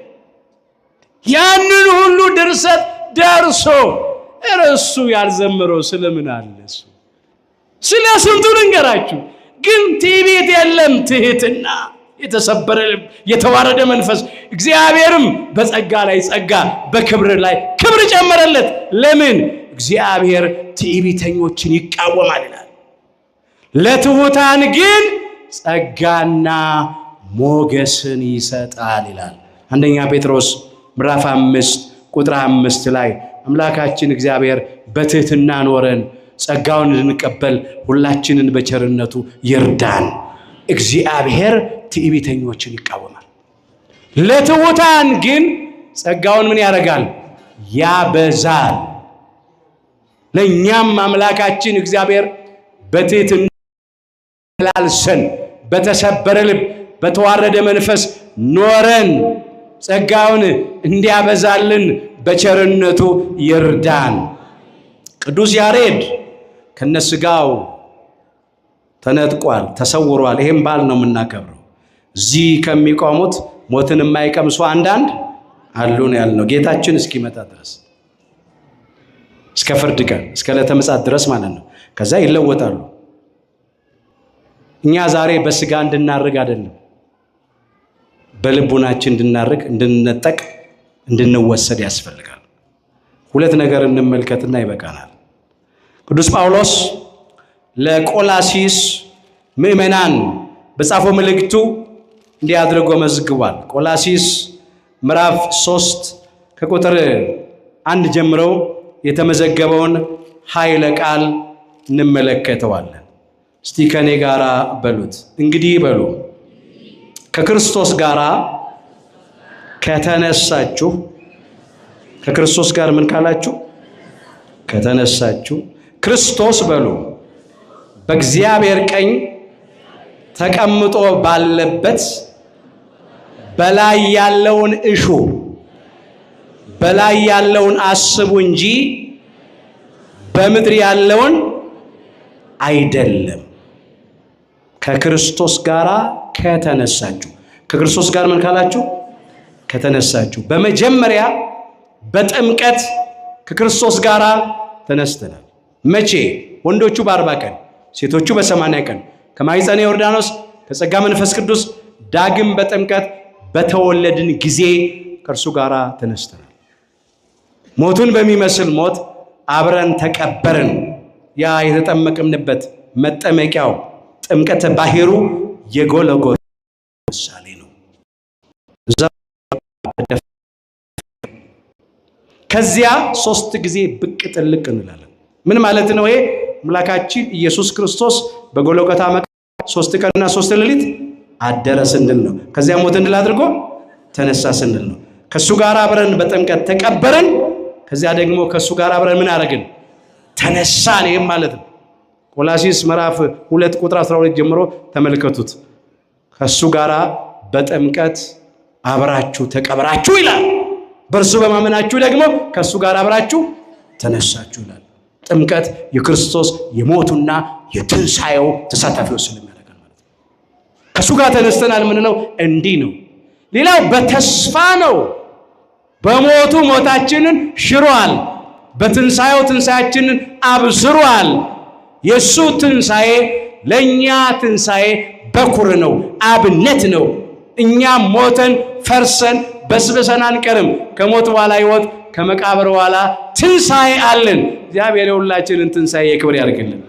ያንን ሁሉ ድርሰት ደርሶ እርሱ ያልዘመረው ስለምን አለ? ስለ ስንቱ ልንገራችሁ። ግን ትዕቢት የለም፣ ትህትና፣ የተሰበረ ልብ፣ የተዋረደ መንፈስ። እግዚአብሔርም በጸጋ ላይ ጸጋ፣ በክብር ላይ ክብር ጨመረለት። ለምን? እግዚአብሔር ትዕቢተኞችን ይቃወማል ይላል፣ ለትሑታን ግን ጸጋና ሞገስን ይሰጣል ይላል። አንደኛ ጴጥሮስ ምዕራፍ 5 ቁጥር 5 ላይ አምላካችን እግዚአብሔር በትህትና ኖረን ጸጋውን እንድንቀበል ሁላችንን በቸርነቱ ይርዳን። እግዚአብሔር ትዕቢተኞችን ይቃወማል፣ ለትሑታን ግን ጸጋውን ምን ያደርጋል? ያበዛል። ለእኛም አምላካችን እግዚአብሔር በትሕትና ተላልሰን በተሰበረ ልብ በተዋረደ መንፈስ ኖረን ጸጋውን እንዲያበዛልን በቸርነቱ ይርዳን። ቅዱስ ያሬድ ከነስጋው ተነጥቋል፣ ተሰውሯል። ይሄም በዓል ነው የምናከብረው። እዚህ ከሚቆሙት ሞትን የማይቀምሱ አንዳንድ አሉ ነው ያልነው፣ ጌታችን እስኪመጣ ድረስ እስከ ፍርድ ቀን እስከ ዕለተ ምጽአት ድረስ ማለት ነው። ከዛ ይለወጣሉ። እኛ ዛሬ በስጋ እንድናርግ አይደለም፣ በልቡናችን እንድናርግ፣ እንድንነጠቅ፣ እንድንወሰድ ያስፈልጋል። ሁለት ነገር እንመልከትና ይበቃናል። ቅዱስ ጳውሎስ ለቆላሲስ ምእመናን በጻፈው መልእክቱ እንዲህ አድርጎ መዝግቧል። ቆላሲስ ምዕራፍ 3 ከቁጥር 1 ጀምሮ የተመዘገበውን ኃይለ ቃል እንመለከተዋለን። እስቲ ከኔ ጋር በሉት። እንግዲህ በሉ ከክርስቶስ ጋር ከተነሳችሁ፣ ከክርስቶስ ጋር ምን ካላችሁ? ከተነሳችሁ። ክርስቶስ በሉ በእግዚአብሔር ቀኝ ተቀምጦ ባለበት በላይ ያለውን እሹ፣ በላይ ያለውን አስቡ እንጂ በምድር ያለውን አይደለም። ከክርስቶስ ጋር ከተነሳችሁ። ከክርስቶስ ጋር ምን ካላችሁ? ከተነሳችሁ። በመጀመሪያ በጥምቀት ከክርስቶስ ጋር ተነስተናል። መቼ? ወንዶቹ በ40 ቀን ሴቶቹ በ80 ቀን ከማኅፀነ ዮርዳኖስ ከጸጋ መንፈስ ቅዱስ ዳግም በጥምቀት በተወለድን ጊዜ ከእርሱ ጋር ተነስተናል። ሞቱን በሚመስል ሞት አብረን ተቀበርን። ያ የተጠመቅንበት መጠመቂያው ጥምቀተ ባሕሩ የጎልጎታ ምሳሌ ነው። ከዚያ 3 ጊዜ ብቅ ጥልቅ እንላለን። ምን ማለት ነው ይሄ? አምላካችን ኢየሱስ ክርስቶስ በጎልጎታ መቃብር 3 ቀንና 3 ሌሊት አደረ ስንል ነው። ከዚያ ሞት ድል አድርጎ ተነሳ ስንል ነው። ከሱ ጋር አብረን በጥምቀት ተቀበርን። ከዚያ ደግሞ ከሱ ጋር አብረን ምን አደረግን? ተነሳን። ይሄም ማለት ነው ቆላሲስ ምዕራፍ 2 ቁጥር 12 ጀምሮ ተመልከቱት። ከሱ ጋር በጥምቀት አብራችሁ ተቀብራችሁ ይላል። በእርሱ በማመናችሁ ደግሞ ከሱ ጋር አብራችሁ ተነሳችሁ ይላል። ጥምቀት የክርስቶስ የሞቱና የትንሣኤው ተሳታፊዎች ስለሚያደርገን ማለት ነው። ከሱ ጋር ተነስተናል የምንለው እንዲህ ነው። ሌላው በተስፋ ነው። በሞቱ ሞታችንን ሽሯል፣ በትንሣኤው ትንሣኤያችንን አብስሯል። የእሱ ትንሣኤ ለእኛ ትንሣኤ በኩር ነው፣ አብነት ነው። እኛም ሞተን ፈርሰን በስብሰን አንቀርም። ከሞት በኋላ ሕይወት፣ ከመቃብር በኋላ ትንሣኤ አለን። እግዚአብሔር የሁላችንን ትንሣኤ የክብር ያድርግልን።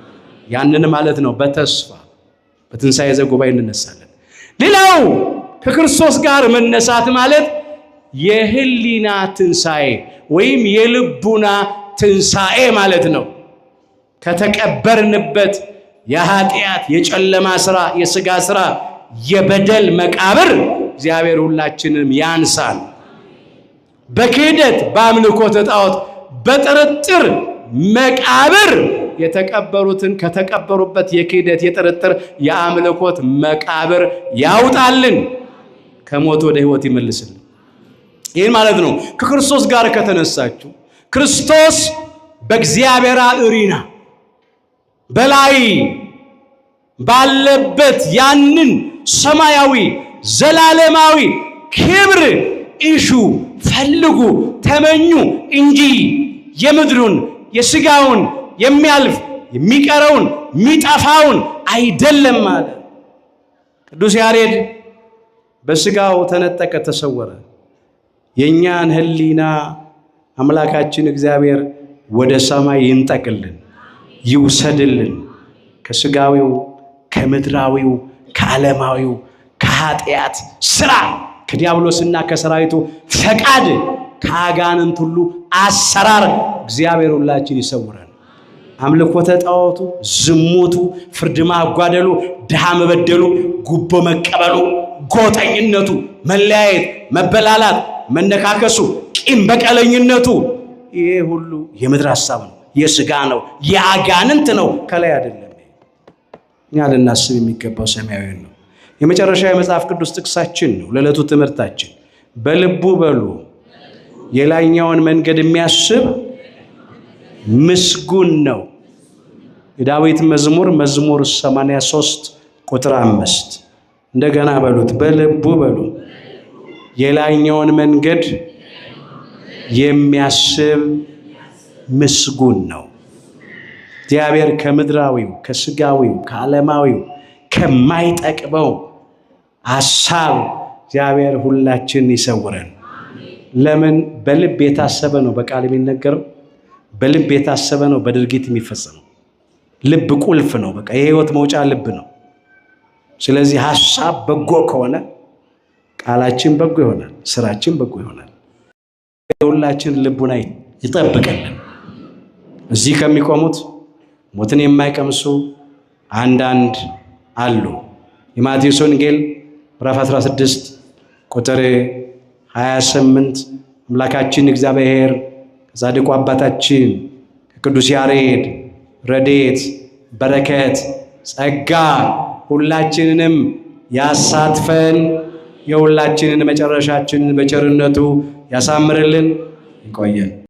ያንን ማለት ነው በተስፋ በትንሣኤ ዘጉባኤ እንነሳለን። ሌላው ከክርስቶስ ጋር መነሳት ማለት የህሊና ትንሣኤ ወይም የልቡና ትንሣኤ ማለት ነው። ከተቀበርንበት የኃጢአት የጨለማ ሥራ የሥጋ ሥራ የበደል መቃብር እግዚአብሔር ሁላችንም ያንሳል። በክህደት በአምልኮተ ጣዖት በጥርጥር መቃብር የተቀበሩትን ከተቀበሩበት የክህደት የጥርጥር የአምልኮት መቃብር ያውጣልን፣ ከሞት ወደ ሕይወት ይመልስልን። ይህን ማለት ነው ከክርስቶስ ጋር ከተነሳችሁ። ክርስቶስ በእግዚአብሔር እሪና በላይ ባለበት ያንን ሰማያዊ ዘላለማዊ ክብር እሹ፣ ፈልጉ፣ ተመኙ እንጂ የምድሩን የሥጋውን የሚያልፍ የሚቀረውን የሚጠፋውን አይደለም ማለት። ቅዱስ ያሬድ በሥጋው ተነጠቀ፣ ተሰወረ። የእኛን ህሊና አምላካችን እግዚአብሔር ወደ ሰማይ ይንጠቅልን፣ ይውሰድልን። ከሥጋዊው ከምድራዊው ከዓለማዊው ከኃጢአት ሥራ ከዲያብሎስና ከሰራዊቱ ፈቃድ ከአጋንንት ሁሉ አሰራር እግዚአብሔር ሁላችን ይሰውረን። አምልኮተ ጣዖቱ፣ ዝሙቱ፣ ፍርድ ማጓደሉ፣ ድሃ መበደሉ፣ ጉቦ መቀበሉ፣ ጎጠኝነቱ፣ መለያየት፣ መበላላት፣ መነካከሱ፣ ቂም በቀለኝነቱ ይሄ ሁሉ የምድር ሐሳብ ነው። የሥጋ ነው፣ የአጋንንት ነው፣ ከላይ አይደለም። እኛ ልናስብ የሚገባው ሰማያዊ ነው። የመጨረሻ የመጽሐፍ ቅዱስ ጥቅሳችን ነው ለዕለቱ ትምህርታችን። በልቡ በሉ የላይኛውን መንገድ የሚያስብ ምስጉን ነው። የዳዊት መዝሙር 83 ቁጥር 5 እንደገና በሉት። በልቡ በሉ የላይኛውን መንገድ የሚያስብ ምስጉን ነው። እግዚአብሔር ከምድራዊው፣ ከስጋዊው፣ ከዓለማዊው ከማይጠቅመው ሐሳብ እግዚአብሔር ሁላችን ይሰውረን። ለምን? በልብ የታሰበ ነው በቃል የሚነገረው፣ በልብ የታሰበ ነው በድርጊት የሚፈጸመው። ልብ ቁልፍ ነው። በቃ የህይወት መውጫ ልብ ነው። ስለዚህ ሐሳብ በጎ ከሆነ ቃላችን በጎ ይሆናል፣ ስራችን በጎ ይሆናል። ሁላችን ልቡና ይጠብቀልን። እዚህ ከሚቆሙት ሞትን የማይቀምሱ አንዳንድ አሉ። የማቴዎስ ወንጌል ምዕራፍ 16 ቁጥር 28 አምላካችን እግዚአብሔር ከጻድቁ አባታችን ከቅዱስ ያሬድ ረድኤት፣ በረከት፣ ጸጋ ሁላችንንም ያሳትፈን፣ የሁላችንን መጨረሻችንን በቸርነቱ ያሳምርልን። ይቆየን።